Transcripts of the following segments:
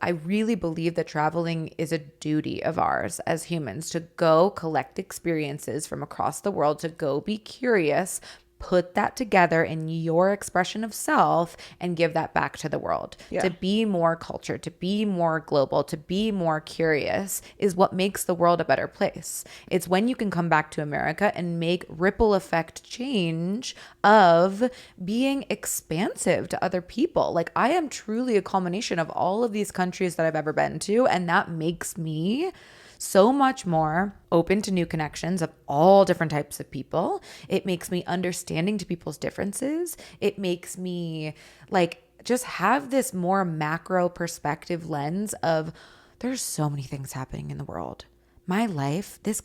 I really believe that traveling is a duty of ours as humans to go collect experiences from across the world, to go be curious, put that together in your expression of self and give that back to the world. Yeah. To be more cultured, to be more global, to be more curious is what makes the world a better place. It's when you can come back to America and make ripple effect change of being expansive to other people. Like, I am truly a culmination of all of these countries that I've ever been to, and that makes me so much more open to new connections of all different types of people. It makes me understanding to people's differences. It makes me like just have this more macro perspective lens of there's so many things happening in the world. My life, this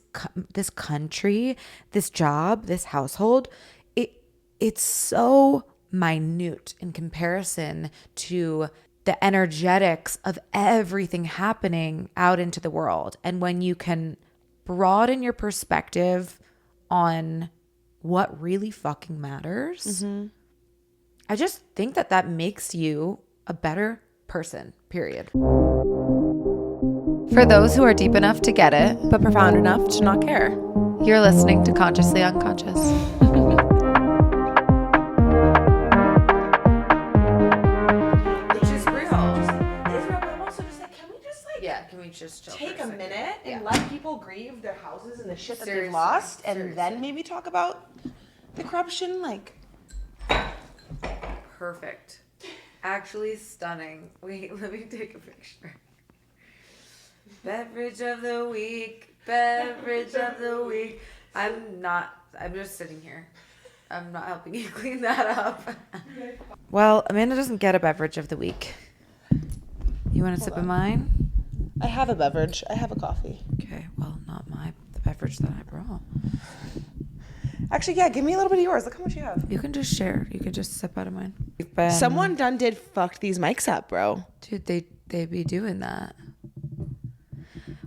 country, this job, this household, it's so minute in comparison to the energetics of everything happening out into the world. And when you can broaden your perspective on what really fucking matters, I just think that that makes you a better person, period. For those who are deep enough to get it, but profound enough to not care. You're listening to Consciously Unconscious. Just take a minute and let people grieve their houses and the shit that they've lost, and then maybe talk about the corruption. Like, perfect, actually stunning. Wait, let me take a picture. Beverage of the week. I'm just sitting here. I'm not helping you clean that up. Well, Amanda doesn't get a beverage of the week. You want a sip of mine? I have a beverage. I have a coffee. Okay, well, not the beverage that I brought. Actually, yeah, give me a little bit of yours. Look how much you have. You can just share. You can just sip out of mine. Someone did fucked these mics up, bro. Dude, they be doing that.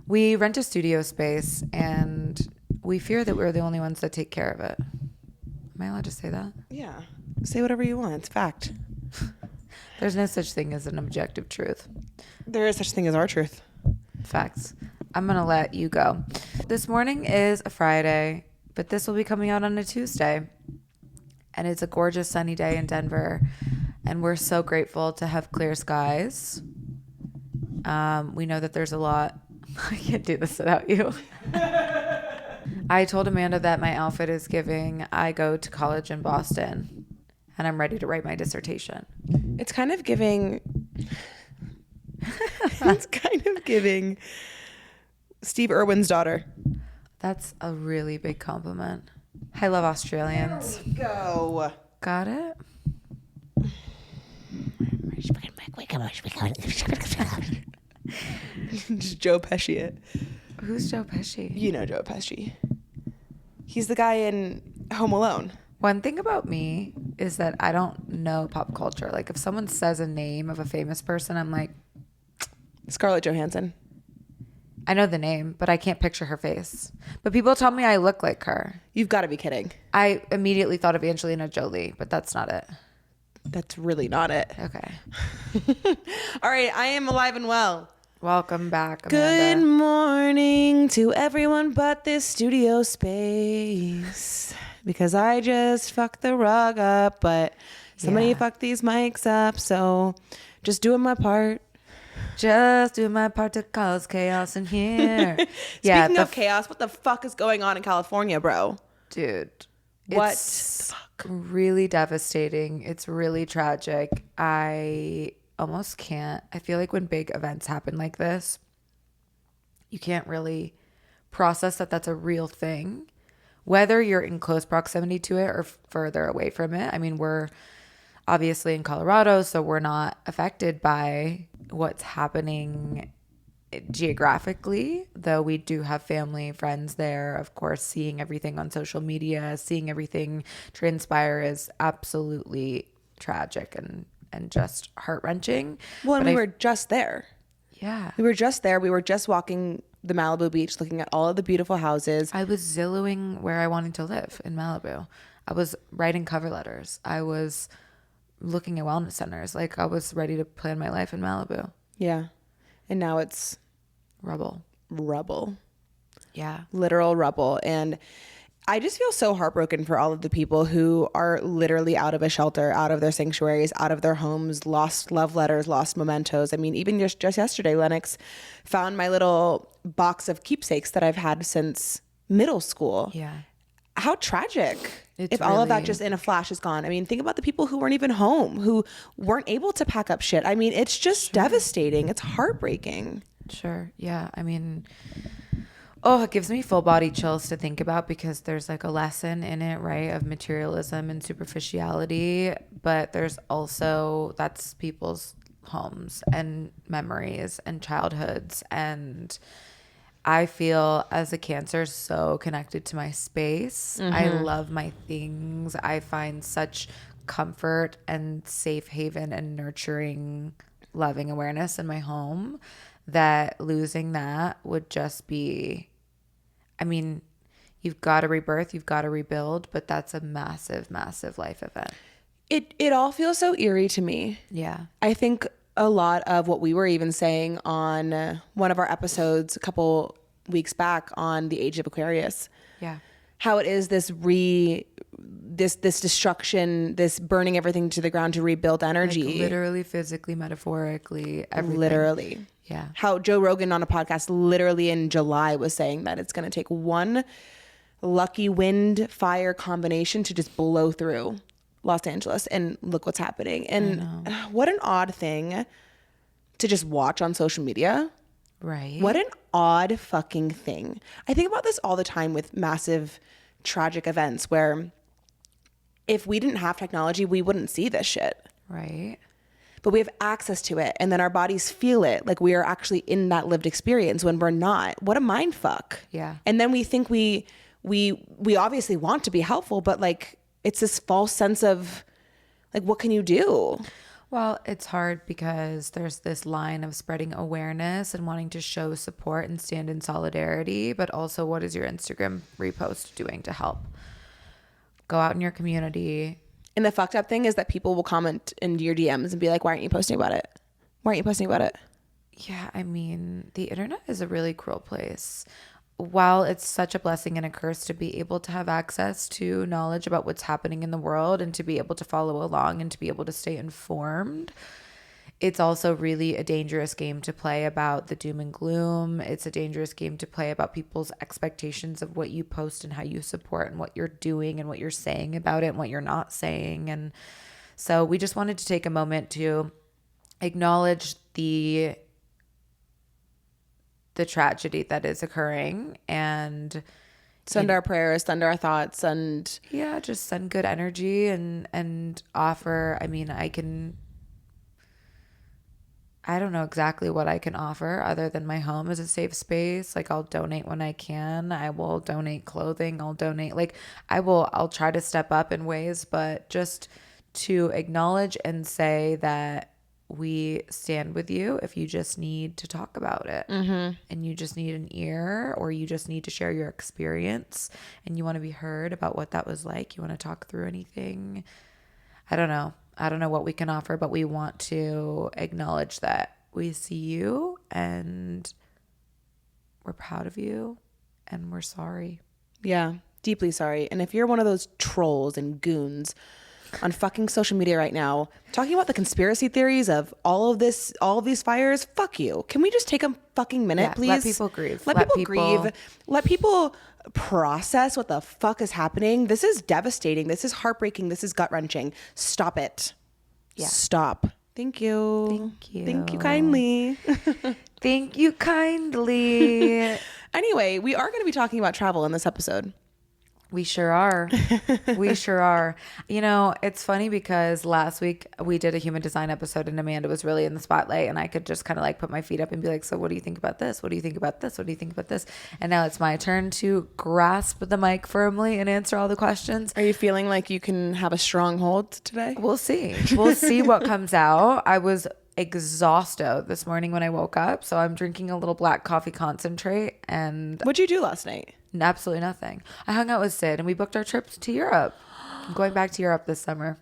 We rent a studio space, and we fear that we're the only ones that take care of it. Am I allowed to say that? Yeah. Say whatever you want. It's fact. There's no such thing as an objective truth. There is such thing as our truth. Facts. I'm going to let you go. This morning is a Friday, but this will be coming out on a Tuesday. And it's a gorgeous sunny day in Denver. And we're so grateful to have clear skies. We know that there's a lot. I can't do this without you. I told Amanda that my outfit is giving I go to college in Boston and I'm ready to write my dissertation. It's kind of giving... It's kind of giving Steve Irwin's daughter. That's a really big compliment. I love Australians. There we go. Got it? Just Joe Pesci it. Who's Joe Pesci? You know Joe Pesci. He's the guy in Home Alone. One thing about me is that I don't know pop culture. Like, if someone says a name of a famous person, I'm like... Scarlett Johansson. I know the name, but I can't picture her face. But people tell me I look like her. You've got to be kidding. I immediately thought of Angelina Jolie, but that's not it. That's really not it. Okay. All right, I am alive and well. Welcome back, Amanda. Good morning to everyone but this studio space. Because I just fucked the rug up, but somebody fucked these mics up, so just doing my part. Just doing my part to cause chaos in here. Speaking of chaos, what the fuck is going on in California, bro? Dude. What it's the fuck? Really devastating. It's really tragic. I almost can't. I feel like when big events happen like this, you can't really process that that's a real thing. Whether you're in close proximity to it or further away from it. I mean, we're obviously in Colorado, so we're not affected by what's happening geographically, though we do have family, friends there. Of course, seeing everything on social media, seeing everything transpire is absolutely tragic and just heart-wrenching. Well, and we were just there. Yeah. We were just there. We were just walking the Malibu beach, looking at all of the beautiful houses. I was Zillowing where I wanted to live in Malibu. I was writing cover letters. I was looking at wellness centers. Like, I was ready to plan my life in Malibu. Yeah. And now it's Rubble. Yeah. Literal rubble. And I just feel so heartbroken for all of the people who are literally out of a shelter, out of their sanctuaries, out of their homes, lost love letters, lost mementos. I mean, even just yesterday, Lennox found my little box of keepsakes that I've had since middle school. Yeah. How tragic It's if all of that really- just in a flash is gone. I mean, think about the people who weren't even home, who weren't able to pack up shit. I mean, it's just devastating. It's heartbreaking. Sure. Yeah. I mean, oh, it gives me full body chills to think about because there's like a lesson in it, right, of materialism and superficiality. But there's also, that's people's homes and memories and childhoods. And I feel as a Cancer so connected to my space. I love my things. I find such comfort and safe haven and nurturing, loving awareness in my home that losing that would just be, I mean, you've got to rebirth, you've got to rebuild, but that's a massive, massive life event. It all feels so eerie to me. Yeah. I think a lot of what we were even saying on one of our episodes a couple weeks back on the Age of Aquarius. Yeah. How it is this destruction, this burning everything to the ground to rebuild energy. Like literally, physically, metaphorically, everything. Literally. Yeah. How Joe Rogan on a podcast literally in July was saying that it's going to take one lucky wind fire combination to just blow through Los Angeles, and look what's happening. And what an odd thing to just watch on social media. Right. What an odd fucking thing. I think about this all the time with massive tragic events where if we didn't have technology, we wouldn't see this shit. Right. But we have access to it, and then our bodies feel it like we are actually in that lived experience when we're not. What a mind fuck. Yeah. And then we think we obviously want to be helpful, but like it's this false sense of like, what can you do? Well, it's hard because there's this line of spreading awareness and wanting to show support and stand in solidarity, but also what is your Instagram repost doing to help? Go out in your community. And the fucked up thing is that people will comment into your DMs and be like, why aren't you posting about it? Why aren't you posting about it? Yeah, I mean, the internet is a really cruel place. While it's such a blessing and a curse to be able to have access to knowledge about what's happening in the world and to be able to follow along and to be able to stay informed, it's also really a dangerous game to play about the doom and gloom. It's a dangerous game to play about people's expectations of what you post and how you support and what you're doing and what you're saying about it and what you're not saying. And so we just wanted to take a moment to acknowledge the tragedy that is occurring and send our prayers, send our thoughts, and yeah, just send good energy and offer. I mean, I don't know exactly what I can offer other than my home as a safe space. Like I'll donate when I can. I will donate clothing. I'll donate, I'll try to step up in ways, but just to acknowledge and say that we stand with you if you just need to talk about it and you just need an ear or you just need to share your experience and you want to be heard about what that was like. You want to talk through anything. I don't know what we can offer, but we want to acknowledge that we see you and we're proud of you and we're sorry. Yeah, deeply sorry. And if you're one of those trolls and goons on fucking social media right now talking about the conspiracy theories of all of these fires, fuck you. Can we just take a fucking minute, please? Let people grieve. Let people grieve. Let people process what the fuck is happening. This is devastating. This is heartbreaking. This is gut-wrenching. Stop it. Yeah. Stop. Thank you. Thank you. Thank you kindly. Thank you kindly. Anyway, we are going to be talking about travel in this episode. We sure are. We sure are. You know, it's funny because last week we did a human design episode and Amanda was really in the spotlight and I could just kind of like put my feet up and be like, so what do you think about this? What do you think about this? What do you think about this? And now it's my turn to grasp the mic firmly and answer all the questions. Are you feeling like you can have a strong hold today? We'll see. We'll see what comes out. I was exhausted this morning when I woke up. So I'm drinking a little black coffee concentrate and What'd you do last night? absolutely nothing. I hung out with Sid and we booked our trip to Europe. I'm going back to Europe this summer.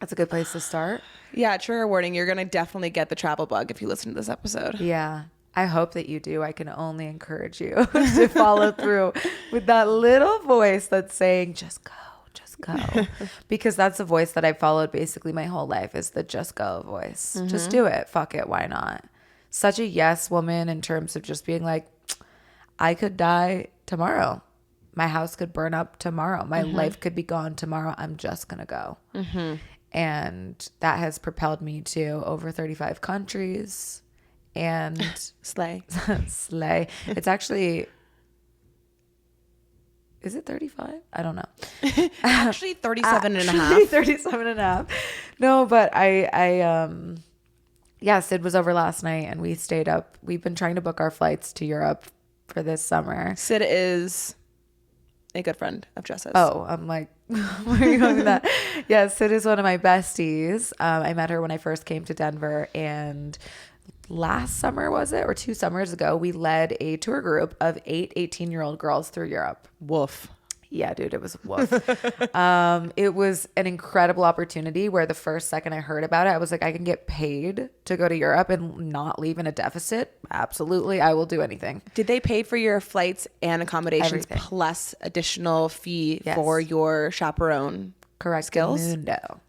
That's a good place to start. Yeah, trigger warning. You're going to definitely get the travel bug if you listen to this episode. Yeah. I hope that you do. I can only encourage you to follow through with that little voice that's saying, just go, just go. Because that's the voice that I followed basically my whole life, is the just go voice. Just do it. Fuck it. Why not? Such a yes woman in terms of just being like, I could die tomorrow. My house could burn up tomorrow. My life could be gone tomorrow. I'm just going to go. And that has propelled me to over 35 countries. And Slay. slay. It's actually, is it 35? I don't know. Actually 37 and a half. 37 and a half. No, but yeah, Sid was over last night and we stayed up. We've been trying to book our flights to Europe for this summer. Sid is a good friend of Jessa's. Oh, I'm like, where are you going with that? Yeah, Sid is one of my besties. I met her when I first came to Denver, and last summer, was it, or 2 summers ago, we led a tour group of 8 18-year-old girls through Europe. Woof. Yeah, dude, it was woof. It was an incredible opportunity where the first second I heard about it, I was like, I can get paid to go to Europe and not leave in a deficit. Absolutely. I will do anything. Did they pay for your flights and accommodations Everything. plus additional fee Yes. for your chaperone Correct. skills? Mundo.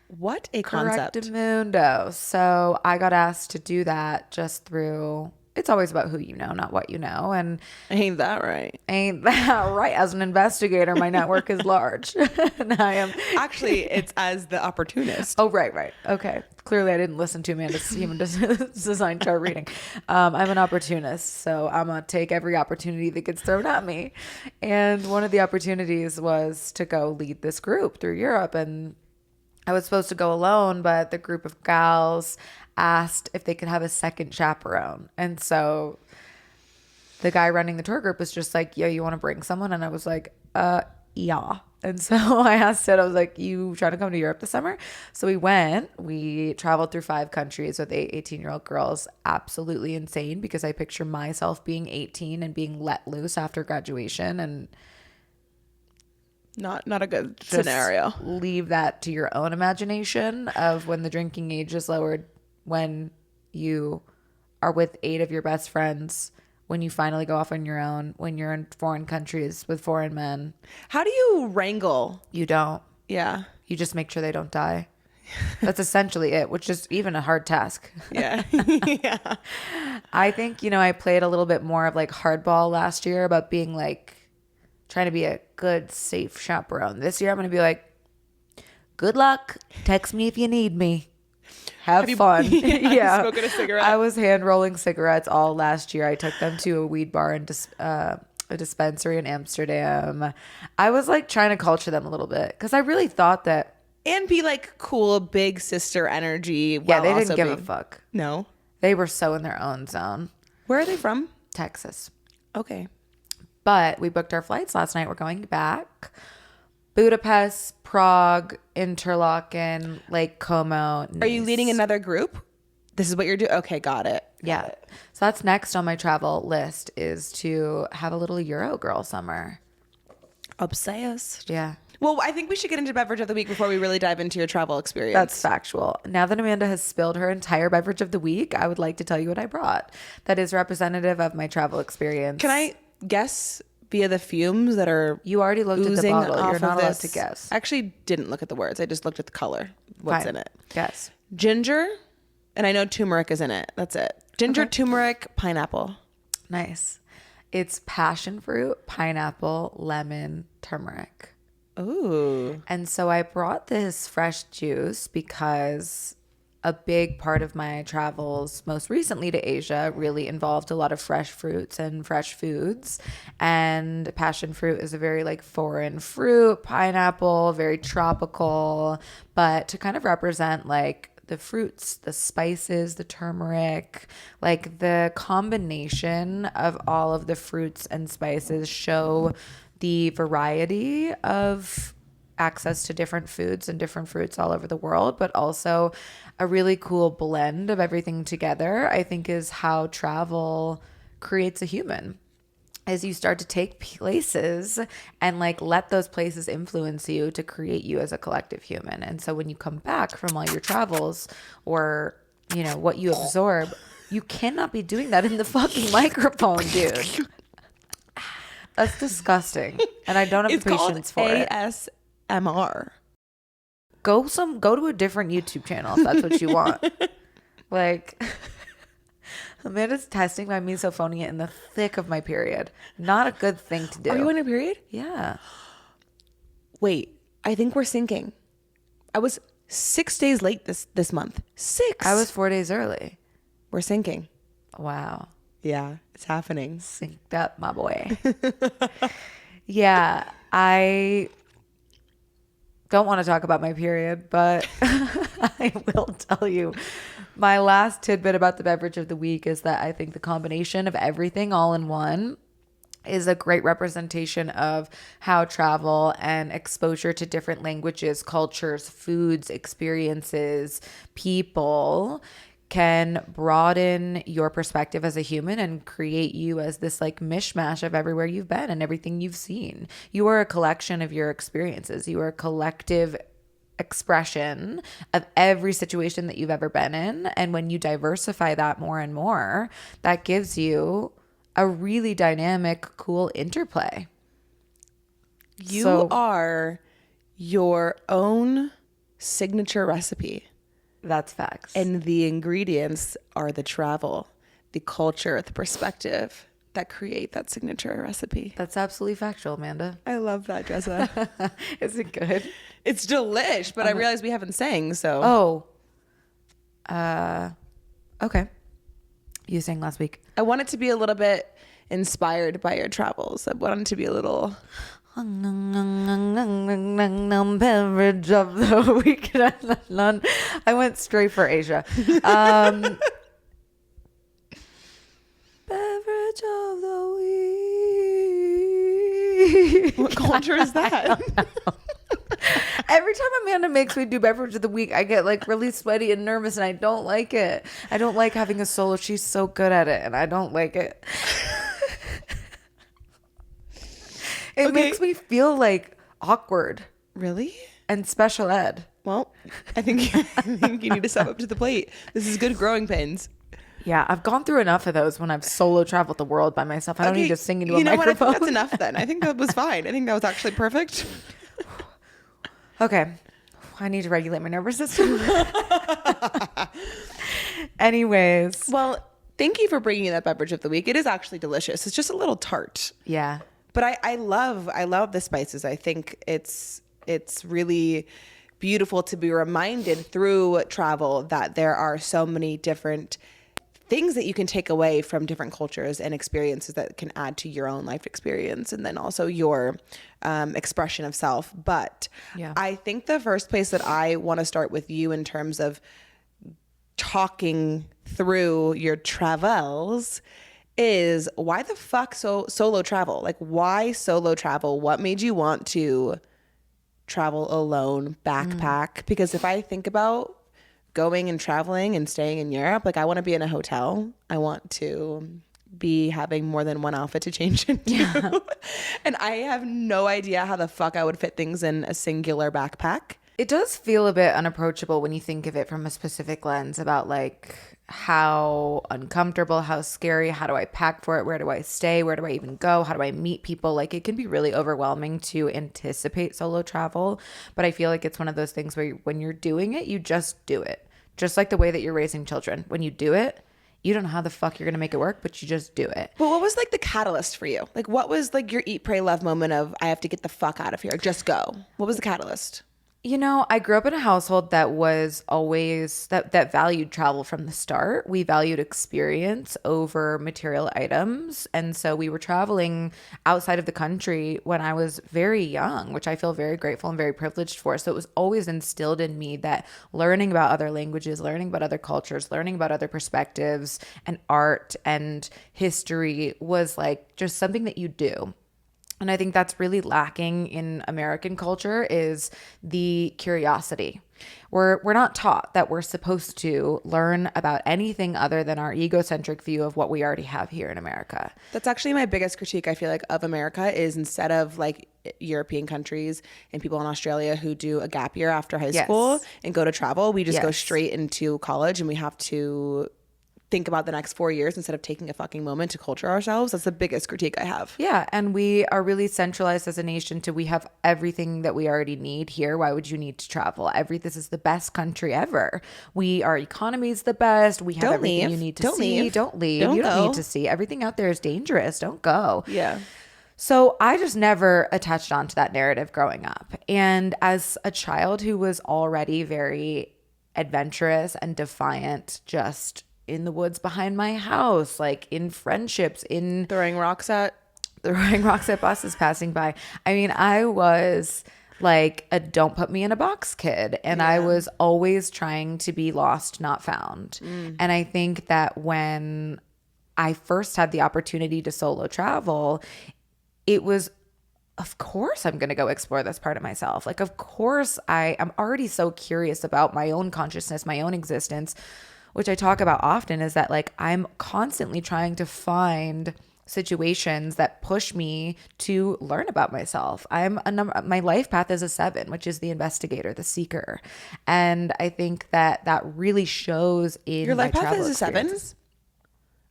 What a concept. Correctamundo. So I got asked to do that just through, it's always about who you know, not what you know. And Ain't that right? ain't that right? As an investigator, my network is large. And I am. Actually, it's as the opportunist. Oh, right. Okay. Clearly, I didn't listen to Amanda's human design chart reading. I'm an opportunist, so I'm going to take every opportunity that gets thrown at me. And one of the opportunities was to go lead this group through Europe. And I was supposed to go alone, but the group of gals asked if they could have a second chaperone. And so the guy running the tour group was just like, yo, you want to bring someone? And I was like, yeah. And so I asked it, I was like, you trying to come to Europe this summer? So we traveled through 5 countries with 8 18-year-old girls. Absolutely insane, because I picture myself being 18 and being let loose after graduation, and Not a good just scenario. leave that to your own imagination of when the drinking age is lowered, when you are with 8 of your best friends, when you finally go off on your own, when you're in foreign countries with foreign men. How do you wrangle? You don't. Yeah. You just make sure they don't die. That's essentially it, which is even a hard task. Yeah. Yeah. I think, I played a little bit more of like hardball last year about being like, trying to be a good, safe chaperone. This year, I'm going to be like, good luck. Text me if you need me. Have fun. Yeah. Smoking a cigarette. I was hand rolling cigarettes all last year. I took them to a weed bar and a dispensary in Amsterdam. I was like trying to culture them a little bit, because I really thought that. And be like cool, big sister energy. Yeah, while they also didn't give a being- fuck. No. They were so in their own zone. Where are they from? Texas. Okay. But we booked our flights last night. We're going back. Budapest, Prague, Interlaken, Lake Como. Are you Nice. leading another group? This is what you're doing? Okay, got it. Yeah. So that's next on my travel list, is to have a little Euro girl summer. Obsessed. Yeah. Well, I think we should get into beverage of the week before we really dive into your travel experience. That's factual. Now that Amanda has spilled her entire beverage of the week, I would like to tell you what I brought that is representative of my travel experience. Can I guess via the fumes that are You already looked at the oozing bottle. off You're not of allowed this? to guess. I actually didn't look at the words. I just looked at the color. What's Fine. in it? Guess. Ginger, and I know turmeric is in it. That's it. Ginger, Okay. turmeric, pineapple. Nice. It's passion fruit, pineapple, lemon, turmeric. Ooh. And so I brought this fresh juice because a big part of my travels, most recently to Asia, really involved a lot of fresh fruits and fresh foods. And passion fruit is a very like foreign fruit, pineapple, very tropical, but to kind of represent like the fruits, the spices, the turmeric, like the combination of all of the fruits and spices show the variety of access to different foods and different fruits all over the world, but also a really cool blend of everything together, I think, is how travel creates a human. is you start to take places and like let those places influence you to create you as a collective human. And so when you come back from all your travels or, you know, what you absorb, you cannot be doing that in the fucking microphone, dude. That's disgusting. And I don't have It's the patience called for it. ASMR. Go to a different YouTube channel if that's what you want. Like, Amanda's testing my misophonia in the thick of my period. Not a good thing to do. Are you on your period? Yeah. Wait, I think we're syncing. I was 6 days late this month. 6. I was 4 days early. We're syncing. Wow. Yeah, it's happening. Synced up, my boy. Yeah, I don't want to talk about my period, but I will tell you. My last tidbit about the beverage of the week is that I think the combination of everything all in one is a great representation of how travel and exposure to different languages, cultures, foods, experiences, people can broaden your perspective as a human and create you as this like mishmash of everywhere you've been and everything you've seen. You are a collection of your experiences. You are a collective expression of every situation that you've ever been in. And when you diversify that more and more, that gives you a really dynamic, cool interplay. You are your own signature recipe. That's facts. And the ingredients are the travel, the culture, the perspective that create that signature recipe. That's absolutely factual, Amanda. I love that, Jessa. Is it good? It's delish, but I realized we haven't sang, so. Okay. You sang last week. I want it to be a little bit inspired by your travels. I want it to be a little. Beverage of the week. I went straight for Asia. Beverage of the week. What culture is that? Every time Amanda makes me do beverage of the week, I get like really sweaty and nervous, and I don't like it. I don't like having a solo. She's so good at it, and I don't like it. It makes me feel like awkward. Really? And special ed. Well, I think you need to step up to the plate. This is good growing pains. Yeah, I've gone through enough of those when I've solo traveled the world by myself. I don't need to sing into a microphone. What? I think that's enough then. I think that was fine. I think that was actually perfect. Okay. I need to regulate my nervous system. Anyways. Well, thank you for bringing that beverage of the week. It is actually delicious. It's just a little tart. Yeah. But I love the spices. I think it's really beautiful to be reminded through travel that there are so many different things that you can take away from different cultures and experiences that can add to your own life experience and then also your expression of self. But yeah. I think the first place that I want to start with you in terms of talking through your travels is why the fuck solo travel? Like, why solo travel? What made you want to travel alone, backpack? Because if I think about going and traveling and staying in Europe, like I want to be in a hotel. I want to be having more than one outfit to change into. Yeah. And I have no idea how the fuck I would fit things in a singular backpack. It does feel a bit unapproachable when you think of it from a specific lens about like how uncomfortable, how scary, how do I pack for it? Where do I stay? Where do I even go? How do I meet people? Like it can be really overwhelming to anticipate solo travel. But I feel like it's one of those things where when you're doing it, you just do it. Just like the way that you're raising children. When you do it, you don't know how the fuck you're going to make it work, but you just do it. But what was like the catalyst for you? Like what was like your eat, pray, love moment of I have to get the fuck out of here. Just go. What was the catalyst? You know, I grew up in a household that was always that valued travel from the start. We valued experience over material items. And so we were traveling outside of the country when I was very young, which I feel very grateful and very privileged for. So it was always instilled in me that learning about other languages, learning about other cultures, learning about other perspectives and art and history was like just something that you do. And I think that's really lacking in American culture is the curiosity. We're not taught that we're supposed to learn about anything other than our egocentric view of what we already have here in America. That's actually my biggest critique, I feel like, of America is instead of like European countries and people in Australia who do a gap year after high school and go to travel, we just go straight into college and we have to think about the next 4 years instead of taking a fucking moment to culture ourselves. That's the biggest critique I have. Yeah, and we are really centralized as a nation to we have everything that we already need here. Why would you need to travel? This is the best country ever. Our economy is the best. We have everything you need to see. Don't leave. You don't need to see. Everything out there is dangerous. Don't go. Yeah. So I just never attached onto that narrative growing up. And as a child who was already very adventurous and defiant, just in the woods behind my house, like in friendships, in throwing rocks at buses passing by. I mean, I was like a don't put me in a box kid. And I was always trying to be lost, not found. And I think that when I first had the opportunity to solo travel, it was, of course, I'm going to go explore this part of myself. Like, of course, I am already so curious about my own consciousness, my own existence, which I talk about often, is that like I'm constantly trying to find situations that push me to learn about myself. My life path is a 7, which is the investigator, the seeker. And I think that really shows in your life my path travel is a 7?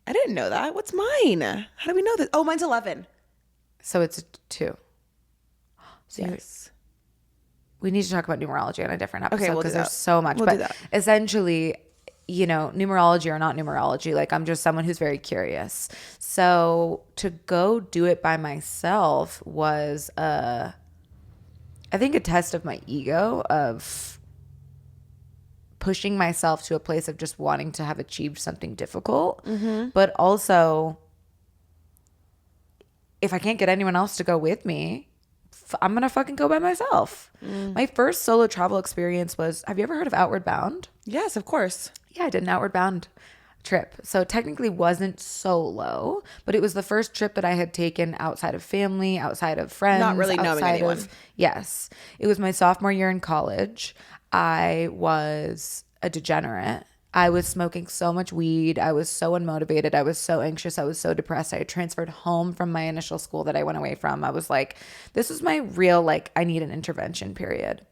I didn't know that. What's mine? How do we know this? Oh, mine's 11. So it's a 2. So yes. We need to talk about numerology on a different episode because there's so much. We'll do that. Essentially, you know, numerology or not numerology, like I'm just someone who's very curious. So to go do it by myself was, I think, a test of my ego, of pushing myself to a place of just wanting to have achieved something difficult. But also, if I can't get anyone else to go with me, I'm going to fucking go by myself. My first solo travel experience was, have you ever heard of Outward Bound? Yes, of course. Yeah, I did an Outward Bound trip. So it technically wasn't solo, but it was the first trip that I had taken outside of family, outside of friends. Not really knowing anyone. Yes. It was my sophomore year in college. I was a degenerate. I was smoking so much weed. I was so unmotivated. I was so anxious. I was so depressed. I had transferred home from my initial school that I went away from. I was like, this was my real, like, I need an intervention period.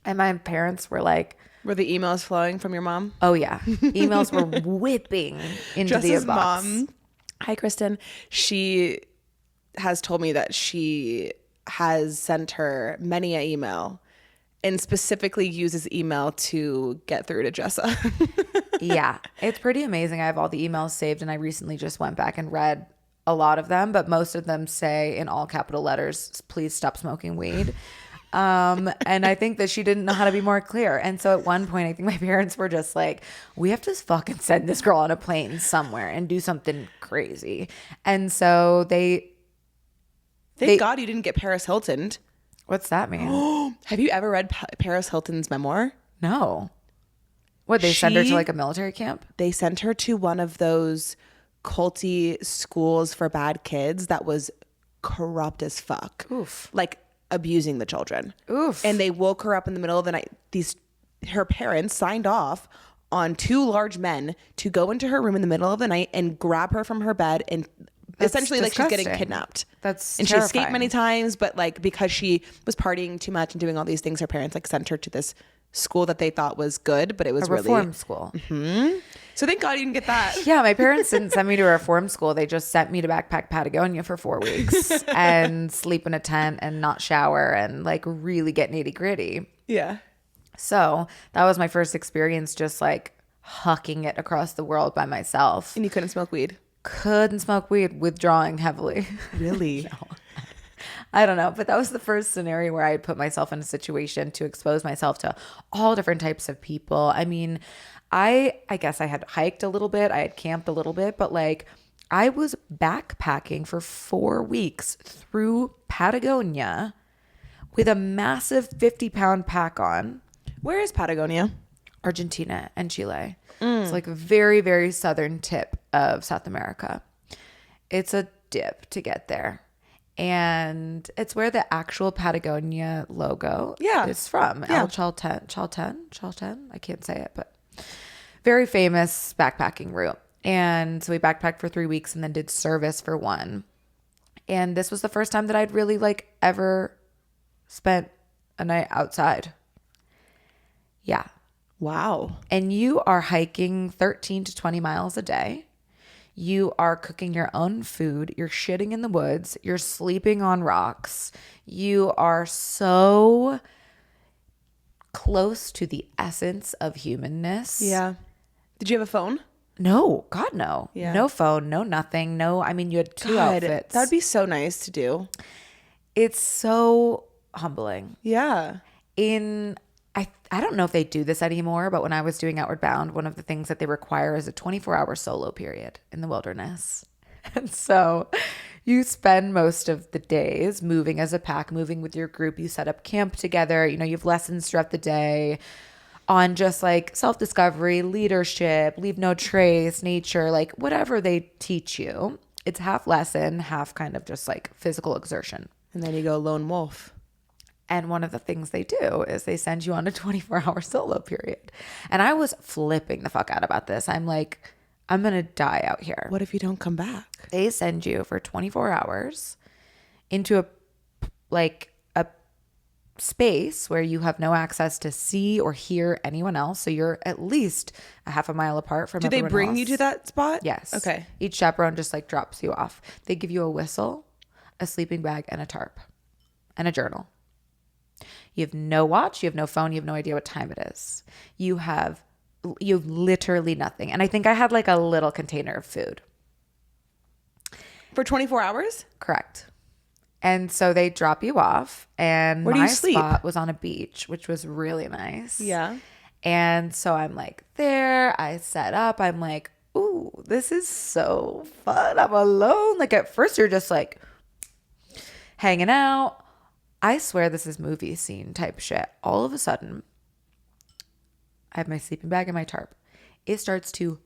And my parents were like, were the emails flowing from your mom? Oh, yeah. Emails were whipping into Jess's the inbox. Mom, hi, Kristen. She has told me that she has sent her many an email and specifically uses email to get through to Jessa. Yeah, it's pretty amazing. I have all the emails saved, and I recently just went back and read a lot of them, but most of them say in all capital letters, please stop smoking weed. And I think that she didn't know how to be more clear. And so at one point, I think my parents were just like, we have to fucking send this girl on a plane somewhere and do something crazy. And so Thank God you didn't get Paris Hilton. What's that mean? Have you ever read Paris Hilton's memoir? No. What, they send her to like a military camp? They sent her to one of those culty schools for bad kids that was corrupt as fuck. Oof. Like abusing the children. Oof. And they woke her up in the middle of the night. Her parents signed off on 2 large men to go into her room in the middle of the night and grab her from her bed and essentially disgusting. Like she's getting kidnapped. That's and terrifying. She escaped many times, but like because she was partying too much and doing all these things, her parents like sent her to this school that they thought was good, but it was a reform school. Mm-hmm. So thank God you didn't get that. Yeah, my parents didn't send me to a reform school. They just sent me to backpack Patagonia for 4 weeks and sleep in a tent and not shower and like really get nitty gritty. Yeah. So that was my first experience, just like hucking it across the world by myself. And you couldn't smoke weed? Couldn't smoke weed, withdrawing heavily. Really? No. I don't know, but that was the first scenario where I had put myself in a situation to expose myself to all different types of people. I mean, I guess I had hiked a little bit, I had camped a little bit, but like I was backpacking for 4 weeks through Patagonia with a massive 50-pound pack on. Where is Patagonia? Argentina and Chile. It's like a very, very southern tip of South America. It's a dip to get there. And it's where the actual Patagonia logo Yeah. is from. Yeah. El Chalten. I can't say it, but very famous backpacking route. And so we backpacked for 3 weeks and then did service for 1. And this was the first time that I'd really like ever spent a night outside. Yeah. Wow. And you are hiking 13 to 20 miles a day. You are cooking your own food. You're shitting in the woods. You're sleeping on rocks. You are so close to the essence of humanness. Yeah. Did you have a phone? No, God, no. Yeah. No phone, no nothing. No, I mean, you had 2 outfits. That'd be so nice to do. It's so humbling. Yeah. I don't know if they do this anymore, but when I was doing Outward Bound, one of the things that they require is a 24-hour solo period in the wilderness. And so you spend most of the days moving as a pack, moving with your group. You set up camp together. You know, you have lessons throughout the day on just like self-discovery, leadership, leave no trace, nature, like whatever they teach you. It's half lesson, half kind of just like physical exertion. And then you go lone wolf. And one of the things they do is they send you on a 24-hour solo period. And I was flipping the fuck out about this. I'm like, I'm going to die out here. What if you don't come back? They send you for 24 hours into a space where you have no access to see or hear anyone else. So you're at least a half a mile apart from everyone else. Do they bring you to that spot? Yes. Okay. Each chaperone just like drops you off. They give you a whistle, a sleeping bag, and a tarp, and a journal. You have no watch, you have no phone, you have no idea what time it is. You have literally nothing. And I think I had like a little container of food. For 24 hours? Correct. And so they drop you off, and Where do my you sleep? spot was on a beach, which was really nice. Yeah. And so I'm like there, I set up, I'm like, ooh, this is so fun. I'm alone. Like at first you're just like hanging out. I swear this is movie scene type shit. All of a sudden, I have my sleeping bag and my tarp. It starts to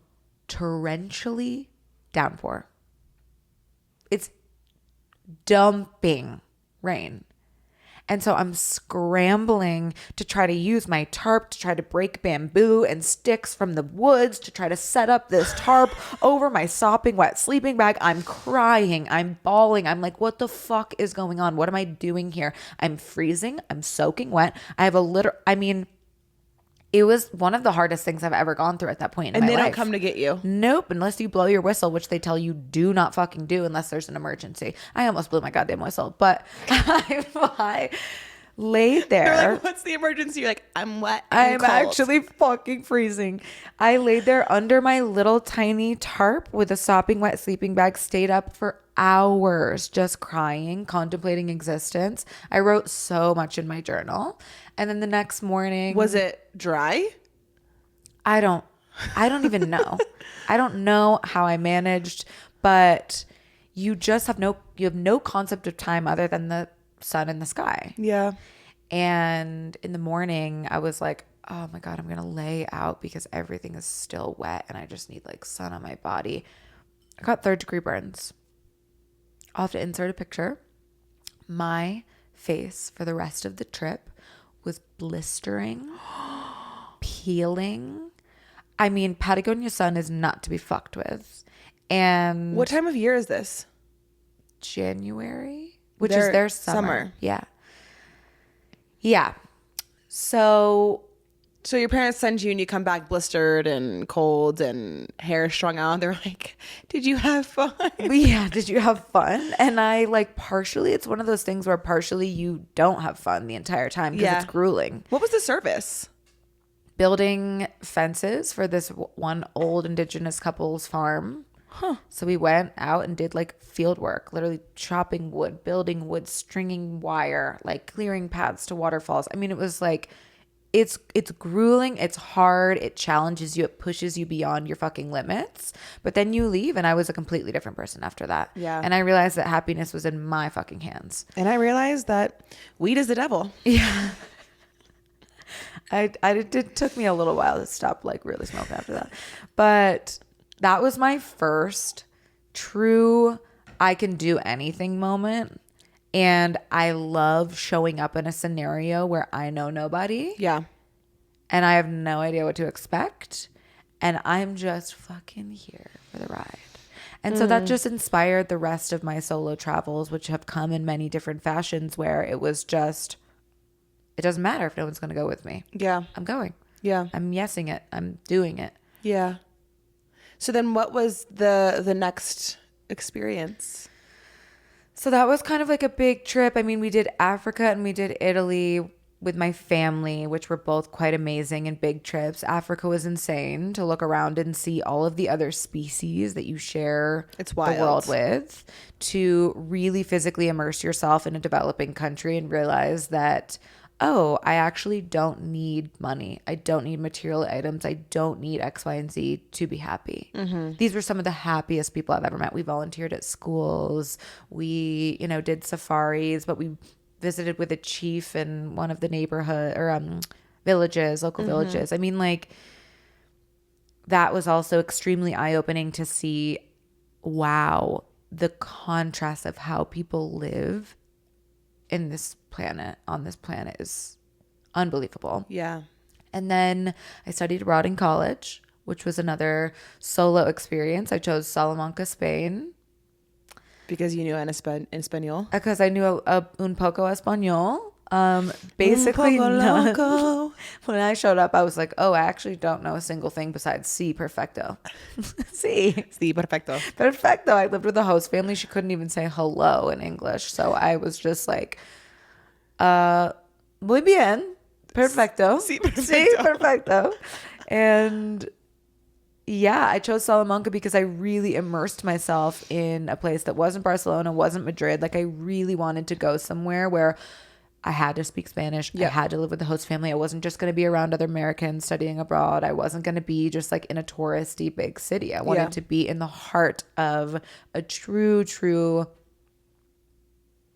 torrentially downpour. It's dumping rain. And so I'm scrambling to try to use my tarp to try to break bamboo and sticks from the woods to try to set up this tarp over my sopping wet sleeping bag. I'm crying. I'm bawling. I'm like, what the fuck is going on? What am I doing here? I'm freezing. I'm soaking wet. I have it was one of the hardest things I've ever gone through at that point in my life. And they don't come to get you? Nope, unless you blow your whistle, which they tell you do not fucking do unless there's an emergency. I almost blew my goddamn whistle, but I laid there. They're like, what's the emergency? You're like, I'm wet. I'm cold. actually fucking freezing. I laid there under my little tiny tarp with a sopping wet sleeping bag, stayed up for hours just crying, contemplating existence. I wrote so much in my journal. And then the next morning, Was it dry? I don't even know. I don't know how I managed, but you just have no concept of time other than the sun and the sky. Yeah. And in the morning, I was like, oh my God, I'm going to lay out because everything is still wet and I just need like sun on my body. I got 3rd-degree burns. I'll have to insert a picture. My face for the rest of the trip was blistering, peeling. I mean, Patagonia sun is not to be fucked with. And What time of year is this? January, which is their summer. Yeah. Yeah. So your parents send you and you come back blistered and cold and hair strung out. They're like, did you have fun? yeah, did you have fun? And I like partially, it's one of those things where partially you don't have fun the entire time because it's grueling. What was the service? Building fences for this one old indigenous couple's farm. Huh. So we went out and did like field work, literally chopping wood, building wood, stringing wire, like clearing paths to waterfalls. I mean, it was like, it's grueling. It's hard. It challenges you. It pushes you beyond your fucking limits. But then you leave and I was a completely different person after that. Yeah. And I realized that happiness was in my fucking hands. And I realized that weed is the devil. Yeah. It took me a little while to stop like really smoking after that. But that was my first true I can do anything moment. And I love showing up in a scenario where I know nobody Yeah. and I have no idea what to expect. And I'm just fucking here for the ride. And so that just inspired the rest of my solo travels, which have come in many different fashions where it was just, it doesn't matter if no one's going to go with me. Yeah. I'm going. Yeah. I'm yesing it. I'm doing it. Yeah. So then what was the next experience? So that was kind of like a big trip. I mean, we did Africa and we did Italy with my family, which were both quite amazing and big trips. Africa was insane to look around and see all of the other species that you share It's the wild. world with, to really physically immerse yourself in a developing country and realize that, oh, I actually don't need money. I don't need material items. I don't need X, Y, and Z to be happy. These were some of the happiest people I've ever met. We volunteered at schools. We, did safaris, but we visited with a chief in one of the neighborhood or villages, local villages. I mean, like, that was also extremely eye-opening to see, wow, the contrast of how people live in this planet, on this planet, is unbelievable. Yeah. And then I studied abroad in college, which was another solo experience. I chose Salamanca, Spain, Because you knew in Espanol. because I knew un poco español. Basically, Un poco none. loco. When I showed up, I was like, oh, I actually don't know a single thing besides sí, perfecto. Sí. Sí, perfecto. Perfecto. I lived with a host family. She couldn't even say hello in English. So I was just like, muy bien. Perfecto. Sí, perfecto. Sí, perfecto. And yeah, I chose Salamanca because I really immersed myself in a place that wasn't Barcelona, wasn't Madrid. Like, I really wanted to go somewhere where I had to speak Spanish. Yeah. I had to live with the host family. I wasn't just going to be around other Americans studying abroad. I wasn't going to be just like in a touristy big city. I wanted to be in the heart of a true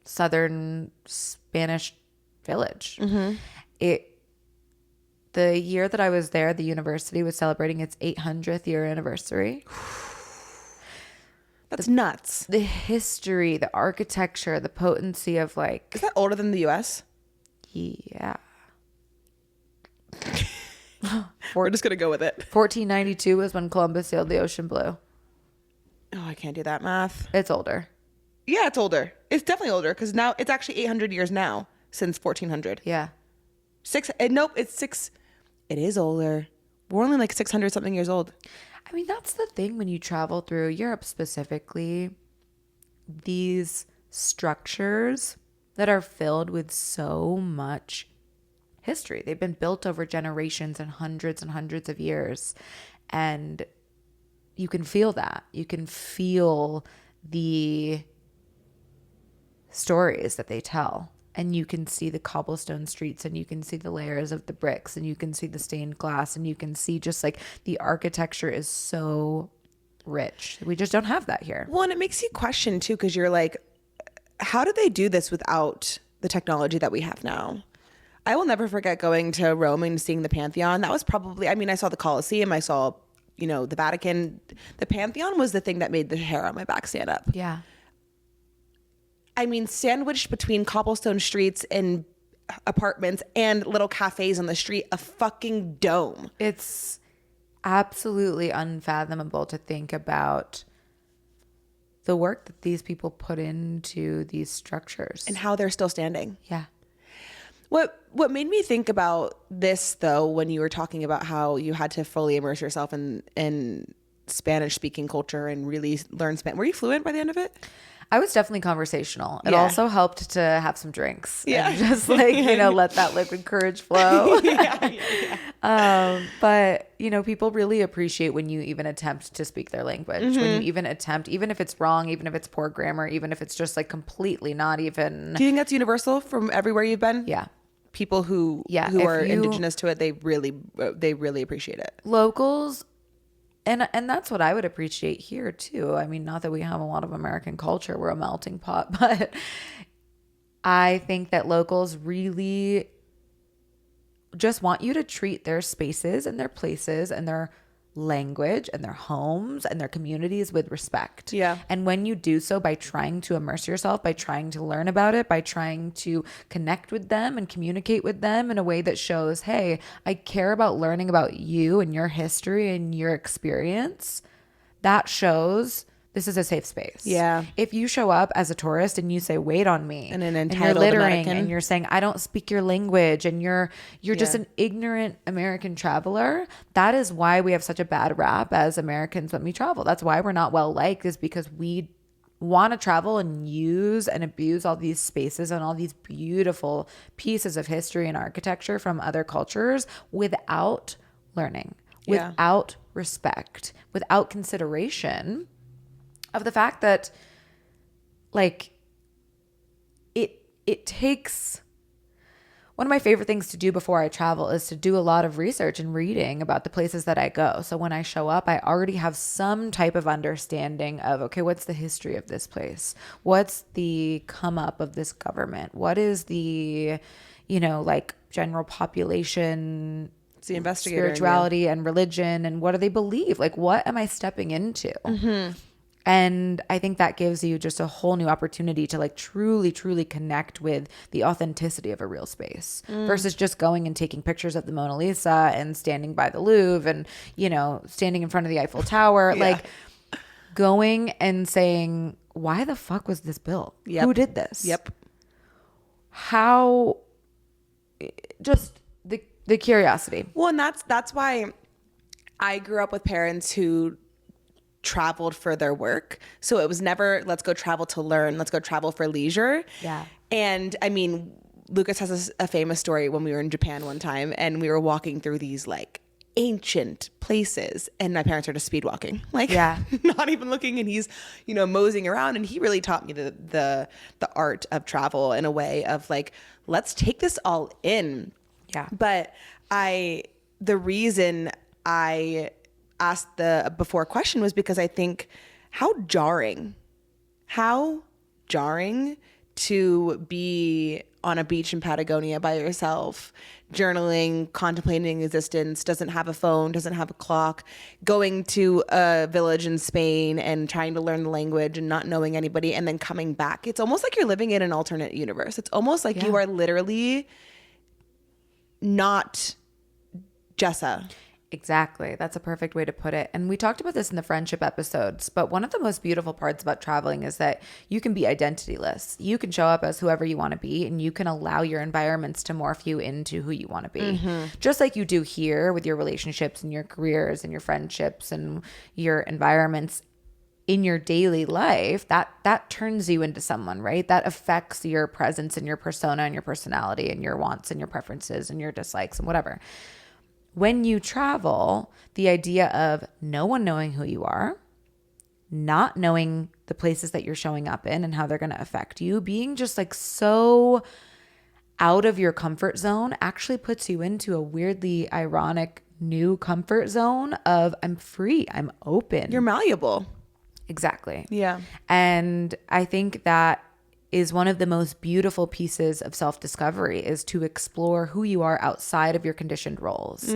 Southern Spanish village. The year that I was there, the university was celebrating its 800th year anniversary. That's nuts. The history, the architecture, the potency of, like, Is that older than the U.S.? yeah. We're just going to go with it. 1492 was when Columbus sailed the ocean blue. Oh, I can't do that math. It's older. Yeah, it's older. It's definitely older because now it's actually 800 years now since 1400. Yeah. Nope, it's 6. It is older. We're only like 600 something years old. I mean, that's the thing when you travel through Europe specifically, these structures that are filled with so much history. They've been built over generations and hundreds of years. And you can feel that. You can feel the stories that they tell. And you can see the cobblestone streets, and you can see the layers of the bricks, and you can see the stained glass, and you can see just like the architecture is so rich. We just don't have that here. Well, and it makes you question too, because you're like, how did they do this without the technology that we have now? I will never forget going to Rome and seeing the Pantheon. That was probably, I mean, I saw the Colosseum, I saw, the Vatican. The Pantheon was the thing that made the hair on my back stand up. Yeah. I mean, sandwiched between cobblestone streets and apartments and little cafes on the street, a fucking dome. It's absolutely unfathomable to think about the work that these people put into these structures. And how they're still standing. Yeah. What made me think about this, though, when you were talking about how you had to fully immerse yourself in Spanish-speaking culture and really learn Spanish. Were you fluent by the end of it? I was definitely conversational. It Yeah. also helped to have some drinks. Yeah. And just like, let that liquid courage flow. But, people really appreciate when you even attempt to speak their language. When you even attempt, even if it's wrong, even if it's poor grammar, even if it's just like completely not even. Do you think that's universal from everywhere you've been? Yeah. People who are indigenous to it, they really appreciate it. Locals. And that's what I would appreciate here too. I mean, not that we have a lot of American culture. We're a melting pot, but I think that locals really just want you to treat their spaces and their places and their language and their homes and their communities with respect. Yeah. And when you do so by trying to immerse yourself, by trying to learn about it, by trying to connect with them and communicate with them in a way that shows, hey, I care about learning about you and your history and your experience, that shows this is a safe space. Yeah. If you show up as a tourist and you say, wait on me, And an you're entitled littering American. and you're saying, I don't speak your language, and you're just an ignorant American traveler, that is why we have such a bad rap as Americans when we travel. That's why we're not well liked, is because we want to travel and use and abuse all these spaces and all these beautiful pieces of history and architecture from other cultures without learning, without respect, without consideration of the fact that, like, it takes, one of my favorite things to do before I travel is to do a lot of research and reading about the places that I go. So when I show up, I already have some type of understanding of, okay, what's the history of this place? What's the come up of this government? What is the, like, general population, It's the investigator spirituality and religion, and what do they believe? Like, what am I stepping into? Mm-hmm. And I think that gives you just a whole new opportunity to, like, truly, truly connect with the authenticity of a real space versus just going and taking pictures of the Mona Lisa and standing by the Louvre and, standing in front of the Eiffel Tower. Like, going and saying, why the fuck was this built? Yep. Who did this? Yep. How, just the curiosity. Well, and that's why I grew up with parents who traveled for their work. So it was never, let's go travel to learn, let's go travel for leisure. Yeah. And I mean, Lucas has a famous story when we were in Japan one time and we were walking through these like ancient places and my parents are just speed walking, like not even looking, and he's moseying around, and he really taught me the art of travel in a way of like, let's take this all in. But the reason I asked the before question was because I think how jarring to be on a beach in Patagonia by yourself, journaling, contemplating existence, doesn't have a phone, doesn't have a clock, going to a village in Spain and trying to learn the language and not knowing anybody, and then coming back. It's almost like you're living in an alternate universe. It's almost like you are literally not Jessa. Exactly. That's a perfect way to put it. And we talked about this in the friendship episodes, but one of the most beautiful parts about traveling is that you can be identityless. You can show up as whoever you want to be, and you can allow your environments to morph you into who you want to be. Mm-hmm. Just like you do here with your relationships and your careers and your friendships and your environments in your daily life, that turns you into someone, right? That affects your presence and your persona and your personality and your wants and your preferences and your dislikes and whatever. When you travel, the idea of no one knowing who you are, not knowing the places that you're showing up in and how they're going to affect you, being just like so out of your comfort zone actually puts you into a weirdly ironic new comfort zone of I'm free, I'm open. You're malleable. Exactly. Yeah. And I think that is one of the most beautiful pieces of self-discovery, is to explore who you are outside of your conditioned roles.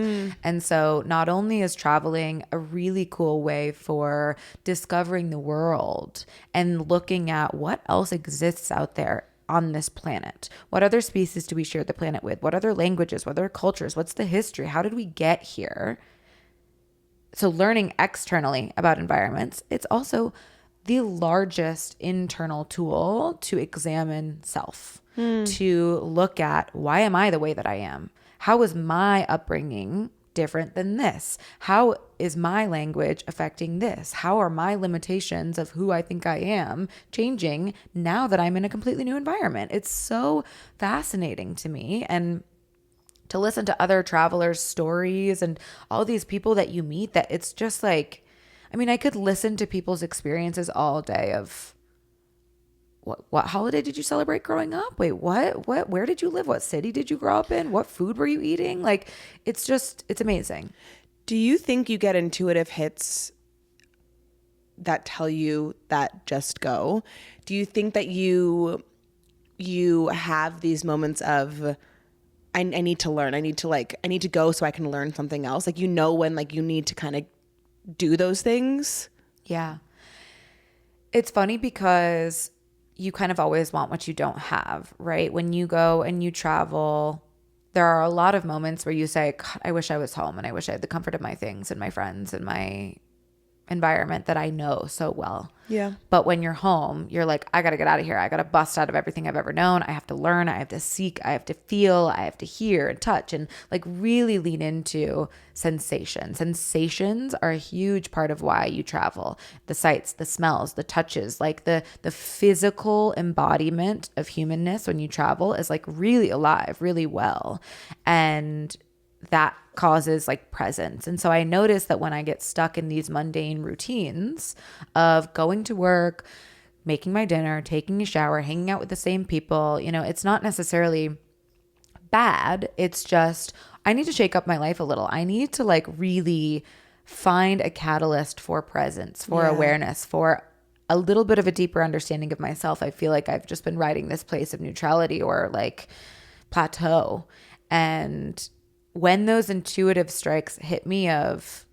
And so not only is traveling a really cool way for discovering the world and looking at what else exists out there on this planet. What other species do we share the planet with? What other languages? What other cultures? What's the history? How did we get here? So learning externally about environments, it's also the largest internal tool to examine self, to look at, why am I the way that I am? How is my upbringing different than this? How is my language affecting this? How are my limitations of who I think I am changing now that I'm in a completely new environment? It's so fascinating to me. And to listen to other travelers' stories and all these people that you meet, that it's just like, I mean, I could listen to people's experiences all day of what holiday did you celebrate growing up? Wait, what, where did you live? What city did you grow up in? What food were you eating? Like, it's amazing. Do you think you get intuitive hits that tell you that just go? Do you think that you have these moments of, I need to learn. I need to go so I can learn something else. Like, when like you need to kind of do those things. Yeah. It's funny because you kind of always want what you don't have, right? When you go and you travel, there are a lot of moments where you say, God, I wish I was home and I wish I had the comfort of my things and my friends and my environment that I know so well. Yeah. But when you're home, you're like, I got to get out of here. I got to bust out of everything I've ever known. I have to learn. I have to seek. I have to feel. I have to hear and touch and like really lean into sensation. Sensations are a huge part of why you travel. The sights, the smells, the touches, like the physical embodiment of humanness when you travel is like really alive, really well. And that causes like presence. And so I notice that when I get stuck in these mundane routines of going to work, making my dinner, taking a shower, hanging out with the same people, you know, it's not necessarily bad. It's just I need to shake up my life a little. I need to like really find a catalyst for presence, for awareness, for a little bit of a deeper understanding of myself. I feel like I've just been riding this place of neutrality or like plateau. And when those intuitive strikes hit me of,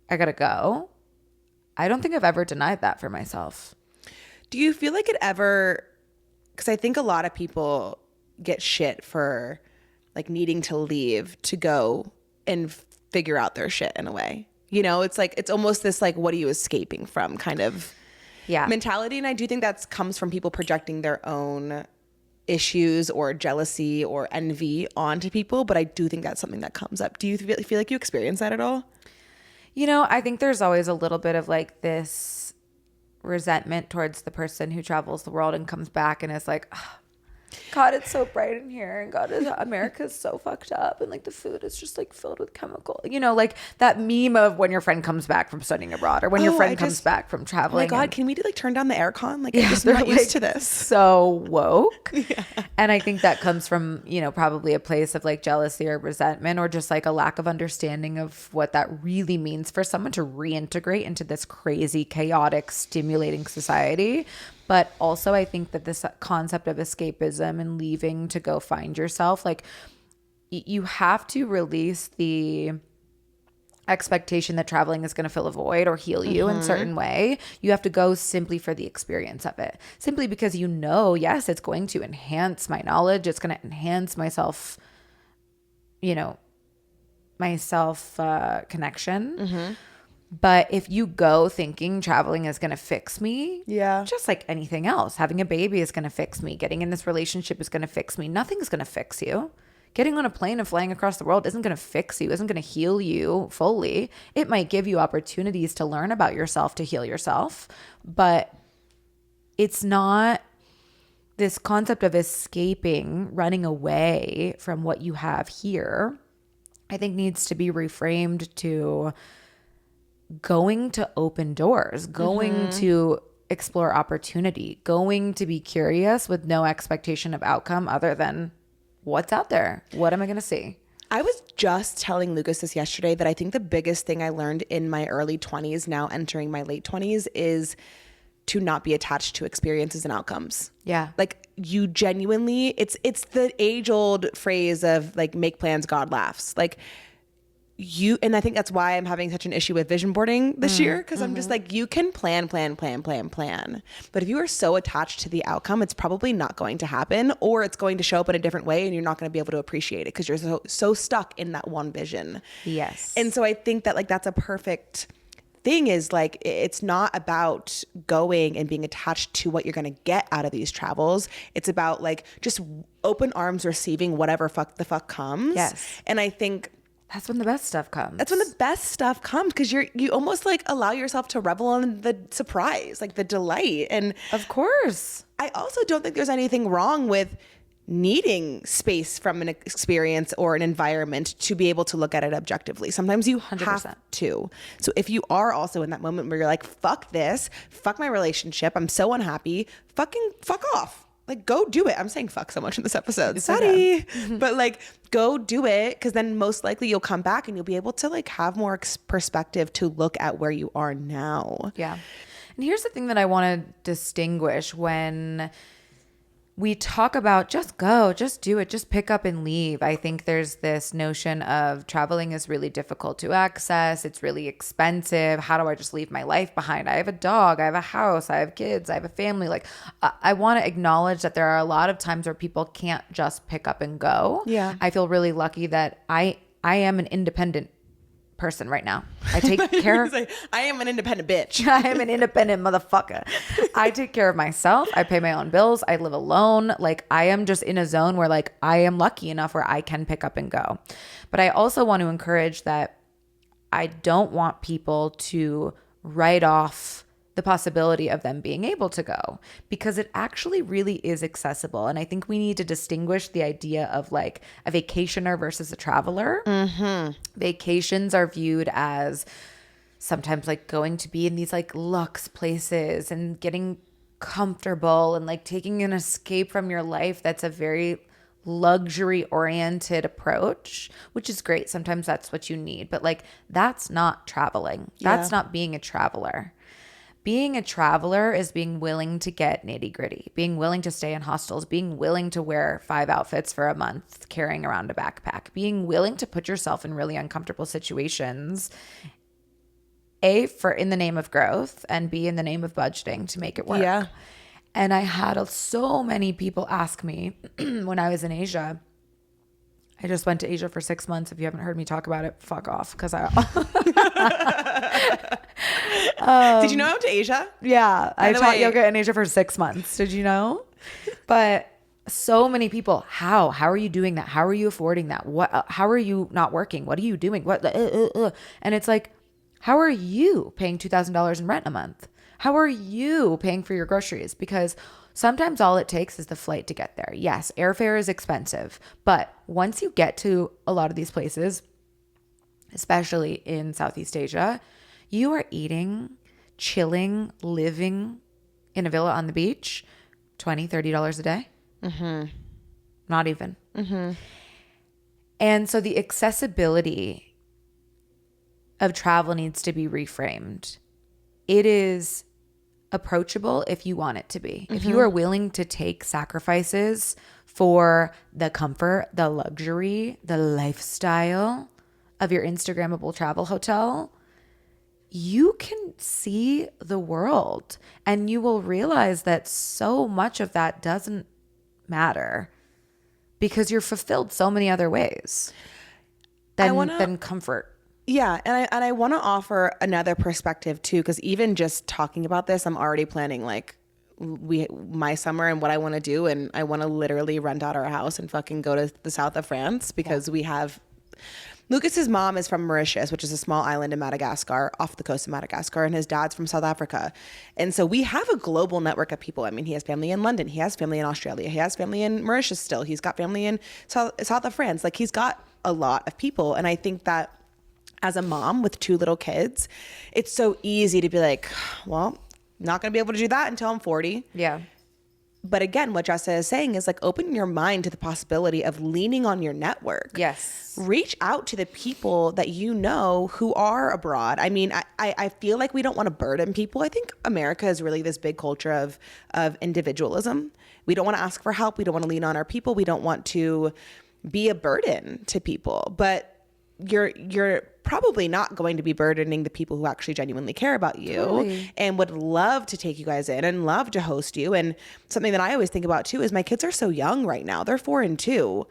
I gotta go, I don't think I've ever denied that for myself. Do you feel like it ever, because I think a lot of people get shit for like needing to leave to go and figure out their shit in a way. You know, it's like, it's almost this like, what are you escaping from kind of mentality. And I do think that comes from people projecting their own issues or jealousy or envy onto people. But I do think that's something that comes up. Do you feel like you experience that at all? You know, I think there's always a little bit of like this resentment towards the person who travels the world and comes back and is like, oh, God, it's so bright in here, and God, America's so fucked up, and like the food is just like filled with chemical, you know, like that meme of when your friend comes back from studying abroad or when your friend comes back from traveling. Oh my God, can we like turn down the aircon? Like, I'm just not used to this. So woke. And I think that comes from, you know, probably a place of like jealousy or resentment or just like a lack of understanding of what that really means for someone to reintegrate into this crazy, chaotic, stimulating society. But also I think that this concept of escapism and leaving to go find yourself, like you have to release the expectation that traveling is going to fill a void or heal you in a certain way. You have to go simply for the experience of it. Simply because you know, yes, it's going to enhance my knowledge. It's going to enhance myself, you know, connection. But if you go thinking traveling is going to fix me, just like anything else, having a baby is going to fix me. Getting in this relationship is going to fix me. Nothing's going to fix you. Getting on a plane and flying across the world isn't going to fix you, isn't going to heal you fully. It might give you opportunities to learn about yourself, to heal yourself. But it's not this concept of escaping, running away from what you have here, I think needs to be reframed to going to open doors, going to explore opportunity, going to be curious with no expectation of outcome other than what's out there. What am I going to see? I was just telling Lucas this yesterday that I think the biggest thing I learned in my early 20s, now entering my late 20s, is to not be attached to experiences and outcomes. Yeah. Like you genuinely, it's the age old phrase of like, make plans, God laughs. Like, and I think that's why I'm having such an issue with vision boarding this year, because I'm just like, you can plan. But if you are so attached to the outcome, it's probably not going to happen, or it's going to show up in a different way and you're not going to be able to appreciate it because you're so stuck in that one vision. Yes. And so I think that like that's a perfect thing, is like, it's not about going and being attached to what you're going to get out of these travels. It's about like just open arms receiving whatever the fuck comes. Yes. And I think that's when the best stuff comes. That's when the best stuff comes, because you almost like allow yourself to revel in the surprise, like the delight. And of course, I also don't think there's anything wrong with needing space from an experience or an environment to be able to look at it objectively. Sometimes you 100%. Have to. So if you are also in that moment where you're like, fuck this, fuck my relationship, I'm so unhappy, fuck off. Like, go do it. I'm saying fuck so much in this episode. Sorry. Okay. But like, go do it, because then most likely you'll come back and you'll be able to like have more perspective to look at where you are now. Yeah. And here's the thing that I want to distinguish when we talk about just go, just do it, just pick up and leave. I think there's this notion of traveling is really difficult to access. It's really expensive. How do I just leave my life behind? I have a dog, I have a house, I have kids, I have a family. Like, I want to acknowledge that there are a lot of times where people can't just pick up and go. Yeah. I feel really lucky that I am an independent person right now. I take care of I am an independent bitch. I am an independent motherfucker. I take care of myself. I pay my own bills. I live alone. Like, I am just in a zone where like I am lucky enough where I can pick up and go. But I also want to encourage that I don't want people to write off the possibility of them being able to go, because it actually really is accessible. And I think we need to distinguish the idea of like a vacationer versus a traveler. Vacations are viewed as sometimes like going to be in these like luxe places and getting comfortable and like taking an escape from your life. That's a very luxury oriented approach, which is great. Sometimes that's what you need, but like that's not traveling. That's not being a traveler. Being a traveler is being willing to get nitty gritty, being willing to stay in hostels, being willing to wear 5 outfits for a month, carrying around a backpack, being willing to put yourself in really uncomfortable situations, A, for in the name of growth, and B, in the name of budgeting to make it work. Yeah. And I had so many people ask me when I was in Asia. I just went to Asia for 6 months. If you haven't heard me talk about it, fuck off. Because I Did you know I went to Asia? Yeah, I the taught way- yoga in Asia for 6 months. Did you know? But so many people, how are you doing that? How are you affording that? What? How are you not working? What are you doing? What? And it's like, how are you paying $2,000 in rent a month? How are you paying for your groceries? Because sometimes all it takes is the flight to get there. Yes, airfare is expensive, but once you get to a lot of these places, especially in Southeast Asia, you are eating, chilling, living in a villa on the beach, $20, $30 a day. Not even. And so the accessibility of travel needs to be reframed. It is approachable if you want it to be. If you are willing to take sacrifices for the comfort, the luxury, the lifestyle of your Instagrammable travel hotel, you can see the world and you will realize that so much of that doesn't matter because you're fulfilled so many other ways than comfort. Yeah, and I want to offer another perspective too, because even just talking about this, I'm already planning like my summer and what I want to do, and I want to literally rent out our house and fucking go to the south of France because we have Lucas's mom is from Mauritius, which is a small island in Madagascar, off the coast of Madagascar, and his dad's from South Africa. And so we have a global network of people. I mean, he has family in London, he has family in Australia, he has family in Mauritius still, he's got family in south of France. Like, he's got a lot of people, and I think that as a mom with 2 little kids, it's so easy to be like, well, not going to be able to do that until I'm 40. Yeah. But again, what Jessa is saying is like, open your mind to the possibility of leaning on your network. Yes. Reach out to the people that you know who are abroad. I mean, I feel like we don't want to burden people. I think America is really this big culture of individualism. We don't want to ask for help. We don't want to lean on our people. We don't want to be a burden to people. But you're probably not going to be burdening the people who actually genuinely care about you. Totally. And would love to take you guys in and love to host you. And something that I always think about too is my kids are so young right now. They're 4 and 2.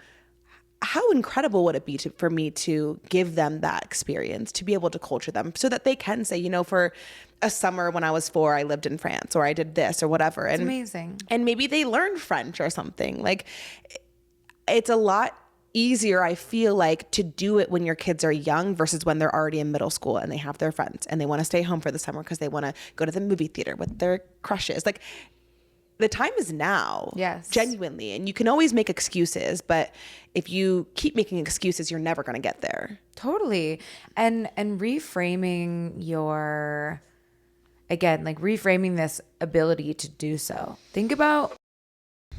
How incredible would it be for me to give them that experience, to be able to culture them so that they can say, you know, for a summer when I was 4, I lived in France, or I did this or whatever. It's amazing. And maybe they learned French or something. Like, it's a lot easier, I feel like, to do it when your kids are young versus when they're already in middle school and they have their friends and they want to stay home for the summer because they want to go to the movie theater with their crushes. Like, the time is now. Yes. Genuinely. And you can always make excuses, but if you keep making excuses, you're never going to get there. Totally. And reframing your, again, like reframing this ability to do so. Think about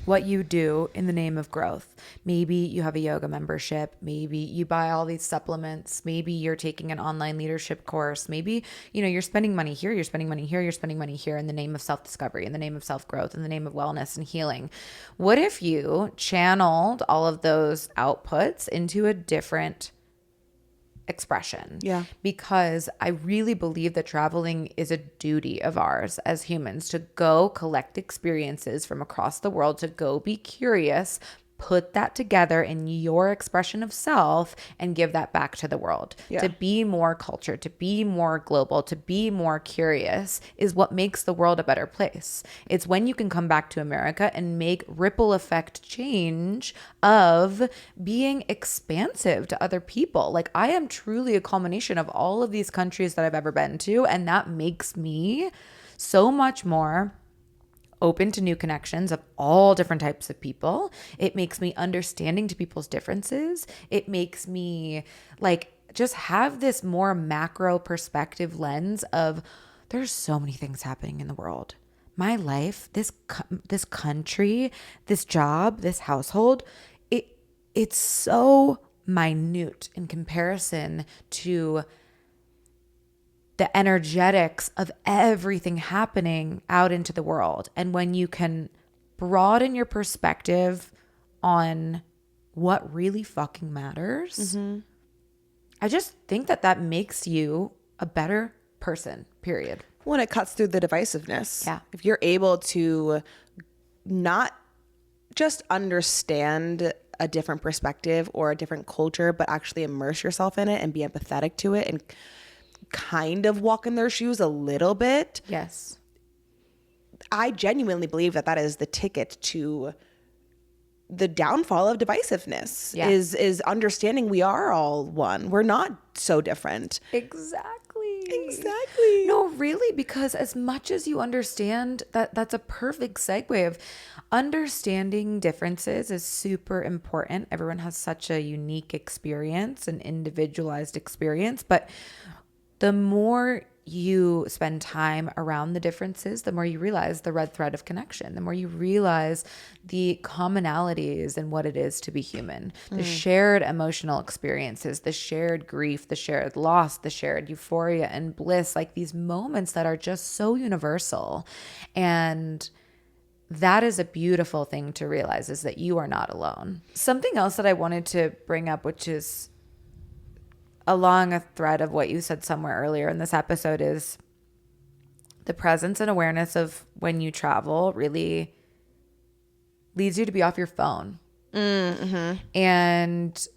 what you do in the name of growth. Maybe you have a yoga membership. Maybe you buy all these supplements. Maybe you're taking an online leadership course. Maybe, you're spending money here, you're spending money here, you're spending money here in the name of self-discovery, in the name of self-growth, in the name of wellness and healing. What if you channeled all of those outputs into a different expression? Yeah. Because I really believe that traveling is a duty of ours as humans, to go collect experiences from across the world, to go be curious, put that together in your expression of self and give that back to the world. Yeah. To be more cultured, to be more global, to be more curious is what makes the world a better place. It's when you can come back to America and make ripple effect change of being expansive to other people. Like, I am truly a culmination of all of these countries that I've ever been to, and that makes me so much more open to new connections of all different types of people. It makes me understanding to people's differences. It makes me just have this more macro perspective lens of there's so many things happening in the world. My life, this country, this job, this household, it's so minute in comparison to the energetics of everything happening out into the world. And when you can broaden your perspective on what really fucking matters, I just think that makes you a better person, period. When it cuts through the divisiveness. Yeah. If you're able to not just understand a different perspective or a different culture, but actually immerse yourself in it and be empathetic to it and kind of walk in their shoes a little bit. Yes. I genuinely believe that is the ticket to the downfall of divisiveness. Yeah. Is understanding we are all one. We're not so different. Exactly. No, really, because as much as you understand that's a perfect segue of understanding differences is super important. Everyone has such a unique experience, an individualized experience, but the more you spend time around the differences, the more you realize the red thread of connection, the more you realize the commonalities in what it is to be human, the shared emotional experiences, the shared grief, the shared loss, the shared euphoria and bliss, like these moments that are just so universal. And that is a beautiful thing to realize, is that you are not alone. Something else that I wanted to bring up, which is along a thread of what you said somewhere earlier in this episode, is the presence and awareness of when you travel really leads you to be off your phone. And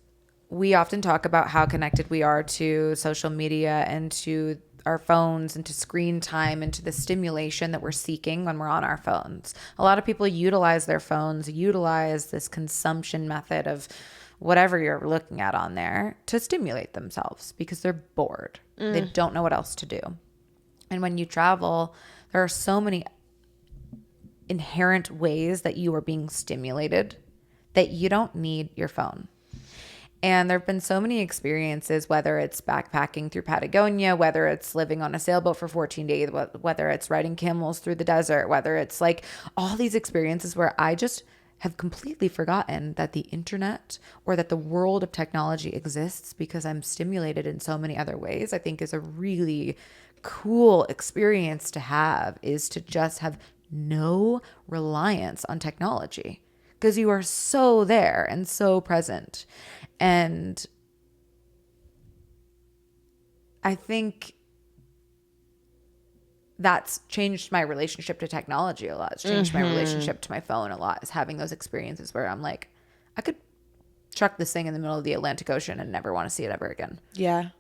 we often talk about how connected we are to social media and to our phones and to screen time and to the stimulation that we're seeking when we're on our phones. A lot of people utilize their phones, utilize this consumption method of whatever you're looking at on there to stimulate themselves because they're bored. They don't know what else to do. And when you travel, there are so many inherent ways that you are being stimulated that you don't need your phone. And there have been so many experiences, whether it's backpacking through Patagonia, whether it's living on a sailboat for 14 days, whether it's riding camels through the desert, whether it's like all these experiences where I just have completely forgotten that the internet or that the world of technology exists because I'm stimulated in so many other ways. I think is a really cool experience to have, is to just have no reliance on technology because you are so there and so present. And I think that's changed my relationship to technology a lot. It's changed my relationship to my phone a lot, is having those experiences where I'm like, I could chuck this thing in the middle of the Atlantic Ocean and never want to see it ever again. Yeah.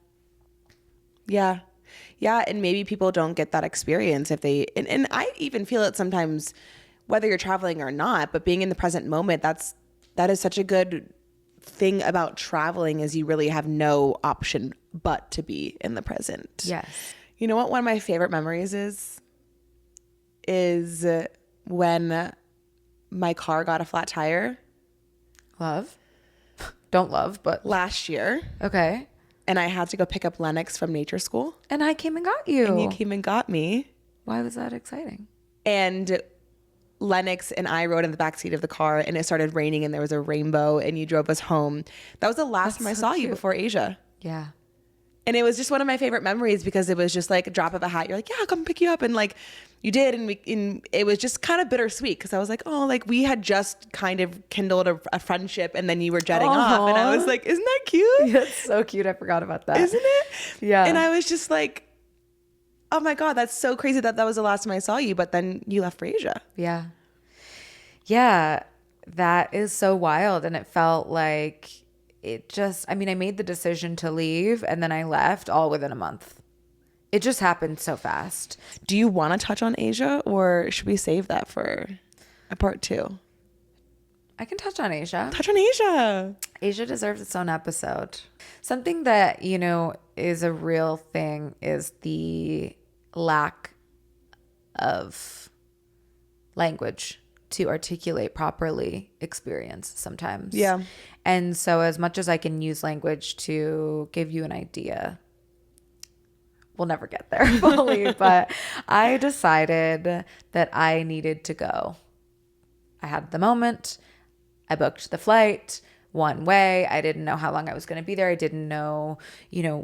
And maybe people don't get that experience if they, and I even feel it sometimes, whether you're traveling or not, but being in the present moment, that is such a good thing about traveling, is you really have no option but to be in the present. Yes. You know what one of my favorite memories is when my car got a flat tire. Love? Don't love, but Last year. okay. And I had to go pick up Lennox from nature school. And I came and got you. And you came and got me. Why was that exciting? And Lennox and I rode in the backseat of the car and it started raining and there was a rainbow and you drove us home. That was the last time I saw you before Asia. Yeah. And it was just one of my favorite memories because it was just like a drop of a hat. You're like, yeah, I'll come pick you up. And like you did. And it was just kind of bittersweet because I was like, oh, like we had just kind of kindled a friendship and then you were jetting off. And I was like, isn't that cute? That's so cute. I forgot about that. Isn't it? Yeah. And I was just like, oh my God, that's so crazy that was the last time I saw you. But then you left for Asia. Yeah. Yeah. That is so wild. And it felt like I made the decision to leave and then I left all within a month. It just happened so fast. Do you want to touch on Asia or should we save that for a part 2? I can touch on Asia. Touch on Asia. Asia deserves its own episode. Something that, is a real thing is the lack of language to articulate properly experience sometimes. Yeah. And so as much as I can use language to give you an idea, we'll never get there fully, but I decided that I needed to go. I had the moment. I booked the flight one way. I didn't know how long I was going to be there. I didn't know,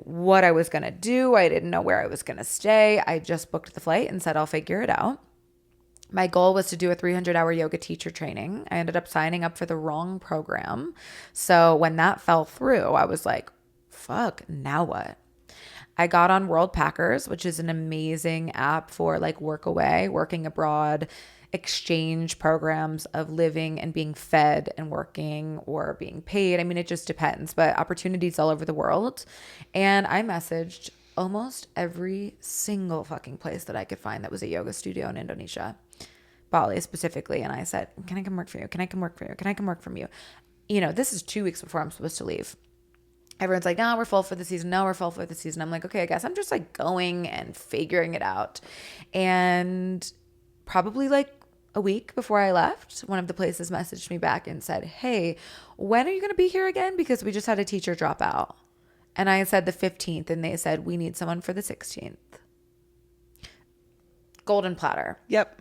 what I was going to do. I didn't know where I was going to stay. I just booked the flight and said, I'll figure it out. My goal was to do a 300-hour yoga teacher training. I ended up signing up for the wrong program. So when that fell through, I was like, fuck, now what? I got on World Packers, which is an amazing app for like work away, working abroad, exchange programs of living and being fed and working or being paid. I mean, it just depends, but opportunities all over the world. And I messaged almost every single fucking place that I could find that was a yoga studio in Indonesia, Bali specifically. And I said, can I come work for you? Can I come work for you? Can I come work from you? This is 2 weeks before I'm supposed to leave. Everyone's like, no, we're full for the season. No, we're full for the season. I'm like, okay, I guess I'm just like going and figuring it out. And probably like a week before I left, one of the places messaged me back and said, hey, when are you going to be here again? Because we just had a teacher drop out. And I said the 15th, and they said, we need someone for the 16th. Golden platter. Yep.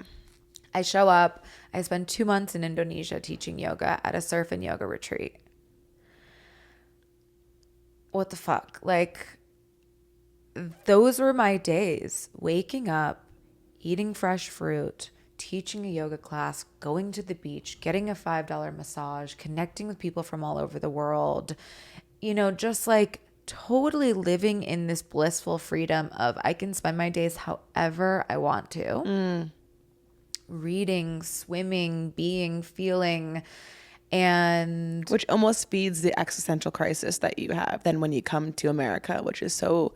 I show up. I spend 2 months in Indonesia teaching yoga at a surf and yoga retreat. What the fuck? Like, those were my days. Waking up, eating fresh fruit, teaching a yoga class, going to the beach, getting a $5 massage, connecting with people from all over the world, just like totally living in this blissful freedom of I can spend my days however I want to. Reading, swimming, being, feeling, and which almost feeds the existential crisis that you have then when you come to America, which is so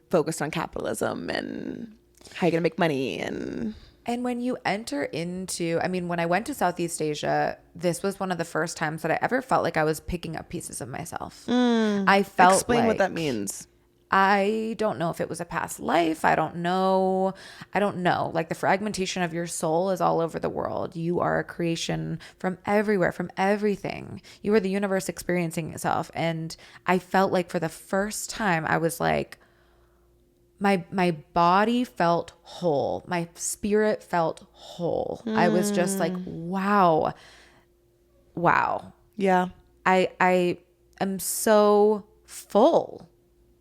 focused on capitalism and how you're gonna make money. And when you enter into, when I went to Southeast Asia, this was one of the first times that I ever felt like I was picking up pieces of myself. I felt Explain what that means. I don't know if it was a past life. I don't know. Like the fragmentation of your soul is all over the world. You are a creation from everywhere, from everything. You are the universe experiencing itself. And I felt like for the first time, I was like, my body felt whole. My spirit felt whole. I was just like, wow. Yeah. I am so full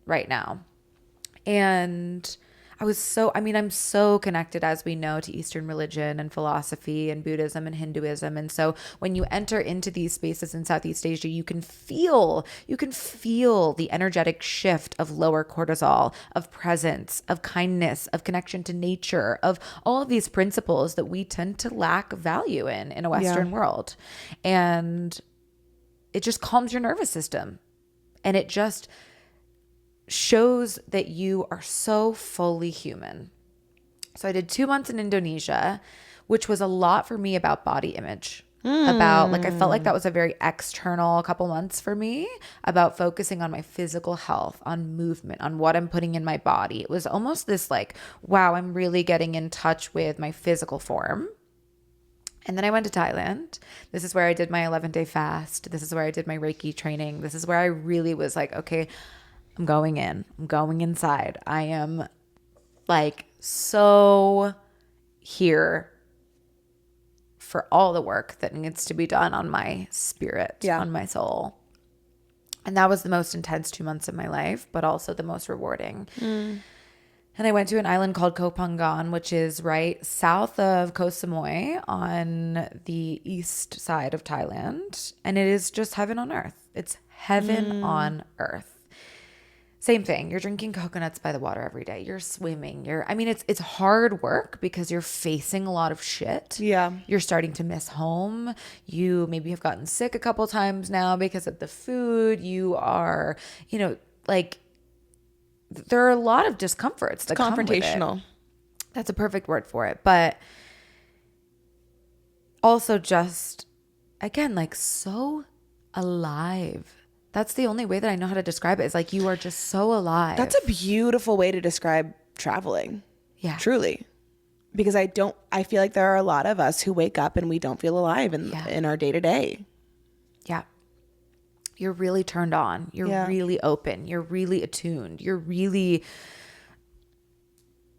right now. And I'm so connected, as we know, to Eastern religion and philosophy and Buddhism and Hinduism. And so when you enter into these spaces in Southeast Asia, you can feel the energetic shift of lower cortisol, of presence, of kindness, of connection to nature, of all of these principles that we tend to lack value in a Western world. And it just calms your nervous system. And it just shows that you are so fully human. So I did 2 months in Indonesia, which was a lot for me about body image. About I felt like that was a very external couple months for me, about focusing on my physical health, on movement, on what I'm putting in my body. It was almost this like, wow, I'm really getting in touch with my physical form. And then I went to Thailand. This is where I did my 11-day fast. This is where I did my Reiki training. This is where I really was like, okay, I'm going in. I'm going inside. I am like so here for all the work that needs to be done on my spirit, on my soul. And that was the most intense 2 months of my life, but also the most rewarding. And I went to an island called Koh Phangan, which is right south of Koh Samui on the east side of Thailand. And it is just heaven on earth. It's heaven on earth. Same thing. You're drinking coconuts by the water every day. You're swimming. It's hard work because you're facing a lot of shit. Yeah. You're starting to miss home. You maybe have gotten sick a couple times now because of the food. You are, there are a lot of discomforts that come with it. Confrontational. That's a perfect word for it. But also just, again, like so alive. That's the only way that I know how to describe it. Is like you are just so alive. That's a beautiful way to describe traveling. Yeah. Truly. Because I feel like there are a lot of us who wake up and we don't feel alive in our day to day. Yeah. You're really turned on. You're really open. You're really attuned. You're really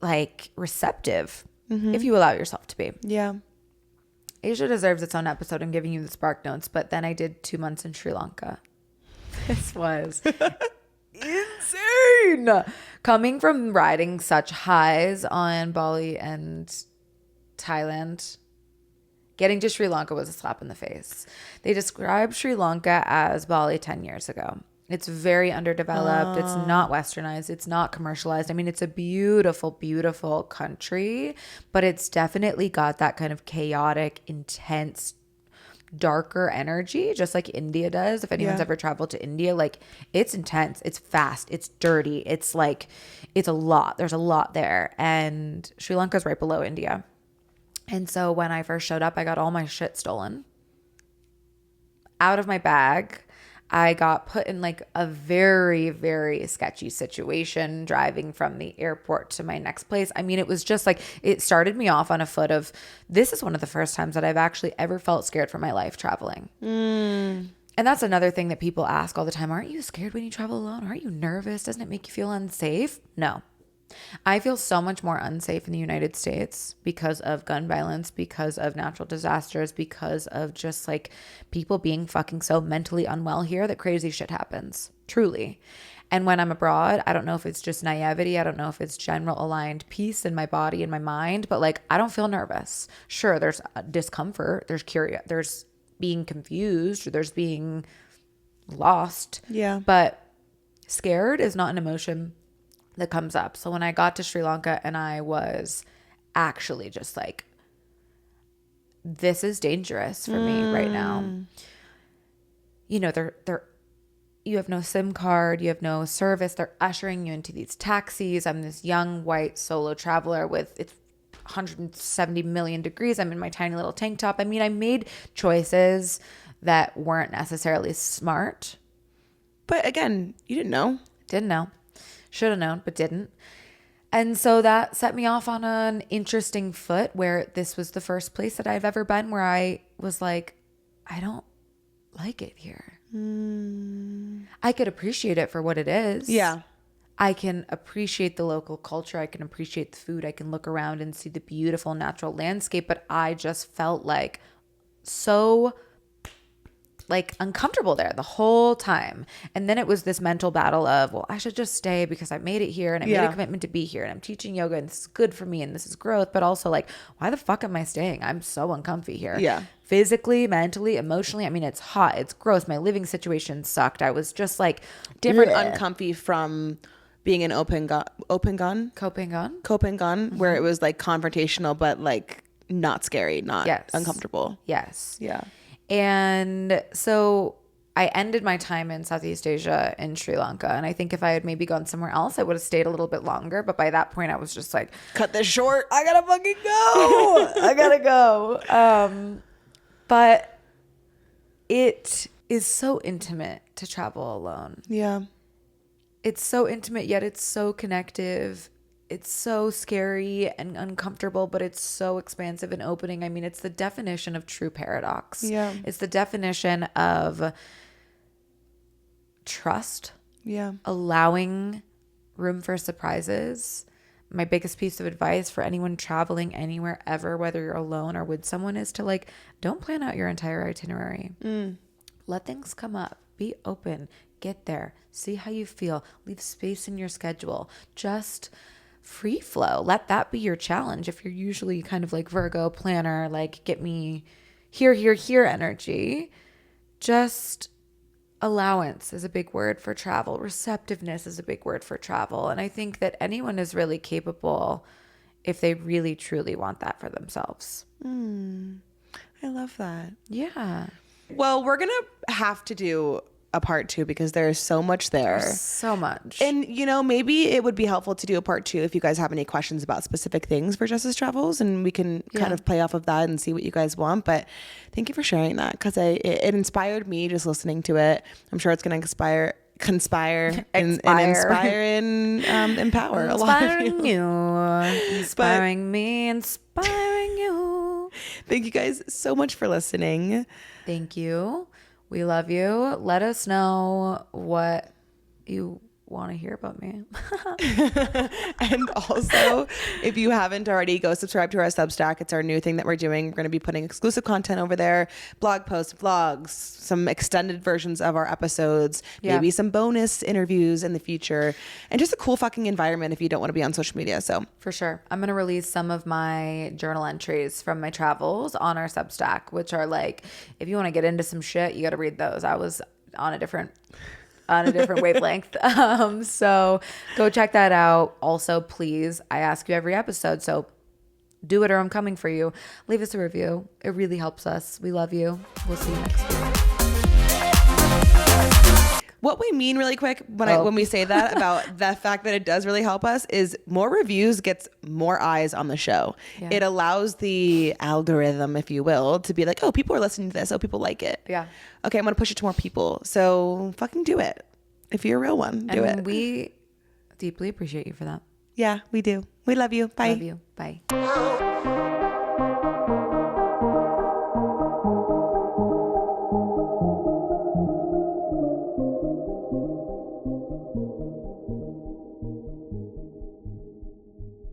like receptive if you allow yourself to be. Yeah. Asia deserves its own episode. I'm giving you the spark notes, but then I did 2 months in Sri Lanka. This was insane. Coming from riding such highs on Bali and Thailand, getting to Sri Lanka was a slap in the face. They described Sri Lanka as Bali 10 years ago. It's very underdeveloped. It's not westernized. It's not commercialized. I mean, it's a beautiful, beautiful country, but it's definitely got that kind of chaotic, intense, darker energy, just like India does. If anyone's ever traveled to India, like it's intense, it's fast, it's dirty, it's like, it's a lot. There's a lot there. And Sri Lanka's right below India. And so when I first showed up, I got all my shit stolen out of my bag. I got put in like a very, very sketchy situation driving from the airport to my next place. I mean, it was just like, it started me off on a foot of, this is one of the first times that I've actually ever felt scared for my life traveling. And that's another thing that people ask all the time. Aren't you scared when you travel alone? Aren't you nervous? Doesn't it make you feel unsafe? No. I feel so much more unsafe in the United States because of gun violence, because of natural disasters, because of just like people being fucking so mentally unwell here that crazy shit happens, truly. And when I'm abroad, I don't know if it's just naivety. I don't know if it's general aligned peace in my body and my mind, but like I don't feel nervous. Sure, there's discomfort, there's there's being confused, or there's being lost. Yeah. But scared is not an emotion that comes up. So when I got to Sri Lanka and I was actually just like, this is dangerous for me right now. You know, you have no SIM card, you have no service. They're ushering you into these taxis. I'm this young white solo traveler with it's 170 million degrees. I'm in my tiny little tank top. I mean, I made choices that weren't necessarily smart. But again, you didn't know. Didn't know. Should have known, but didn't. And so that set me off on an interesting foot where this was the first place that I've ever been where I was like, I don't like it here. I could appreciate it for what it is. Yeah. I can appreciate the local culture. I can appreciate the food. I can look around and see the beautiful natural landscape. But I just felt like so like uncomfortable there the whole time. And then it was this mental battle of, well, I should just stay because I made it here and I made a commitment to be here and I'm teaching yoga and this is good for me and this is growth. But also like, why the fuck am I staying? I'm so uncomfy here. Yeah. Physically, mentally, emotionally. I mean, it's hot. It's gross. My living situation sucked. I was just like different uncomfy from being in Koh Phangan, where it was like confrontational, but like not scary, not uncomfortable. Yes. Yeah. And so I ended my time in Southeast Asia in Sri Lanka. And I think if I had maybe gone somewhere else, I would have stayed a little bit longer. But by that point, I was just like, cut this short. I gotta fucking go. I gotta go. But it is so intimate to travel alone. Yeah. It's so intimate, yet it's so connective. It's so scary and uncomfortable, but it's so expansive and opening. I mean, it's the definition of true paradox. Yeah. It's the definition of trust. Yeah. Allowing room for surprises, my biggest piece of advice for anyone traveling anywhere ever, whether you're alone or with someone, is to like, don't plan out your entire itinerary. Let things come up. Be open. Get there. See how you feel. Leave space in your schedule. Just free flow. Let that be your challenge. If you're usually kind of like Virgo planner, like get me here, here, here energy, just allowance is a big word for travel. Receptiveness is a big word for travel. And I think that anyone is really capable if they really, truly want that for themselves. I love that. Yeah. Well, we're going to have to do a part 2 because there's so much there. There's so much. And, you know, maybe it would be helpful to do a part 2 if you guys have any questions about specific things for Jess's travels, and we can kind of play off of that and see what you guys want. But thank you for sharing that, because it inspired me just listening to it. I'm sure it's going to conspire and empower a lot of you. Inspiring me, inspiring you. Thank you guys so much for listening. Thank you. We love you. Let us know what you want to hear about me. And also, if you haven't already, go subscribe to our Substack. It's our new thing that we're doing. We're going to be putting exclusive content over there, blog posts, vlogs, some extended versions of our episodes, maybe some bonus interviews in the future, and just a cool fucking environment if you don't want to be on social media. So for sure, I'm going to release some of my journal entries from my travels on our Substack, which are like, if you want to get into some shit, you got to read those. I was on a different wavelength. So go check that out. Also, please, I ask you every episode, so do it or I'm coming for you. Leave us a review. It really helps us. We love you. We'll see you next week. What we mean really quick when we say that about the fact that it does really help us is more reviews gets more eyes on the show. Yeah. It allows the algorithm, if you will, to be like, oh, people are listening to this. Oh, people like it. Yeah. Okay, I'm going to push it to more people. So fucking do it. If you're a real one, do it. We deeply appreciate you for that. Yeah, we do. We love you. Bye. Love you. Bye.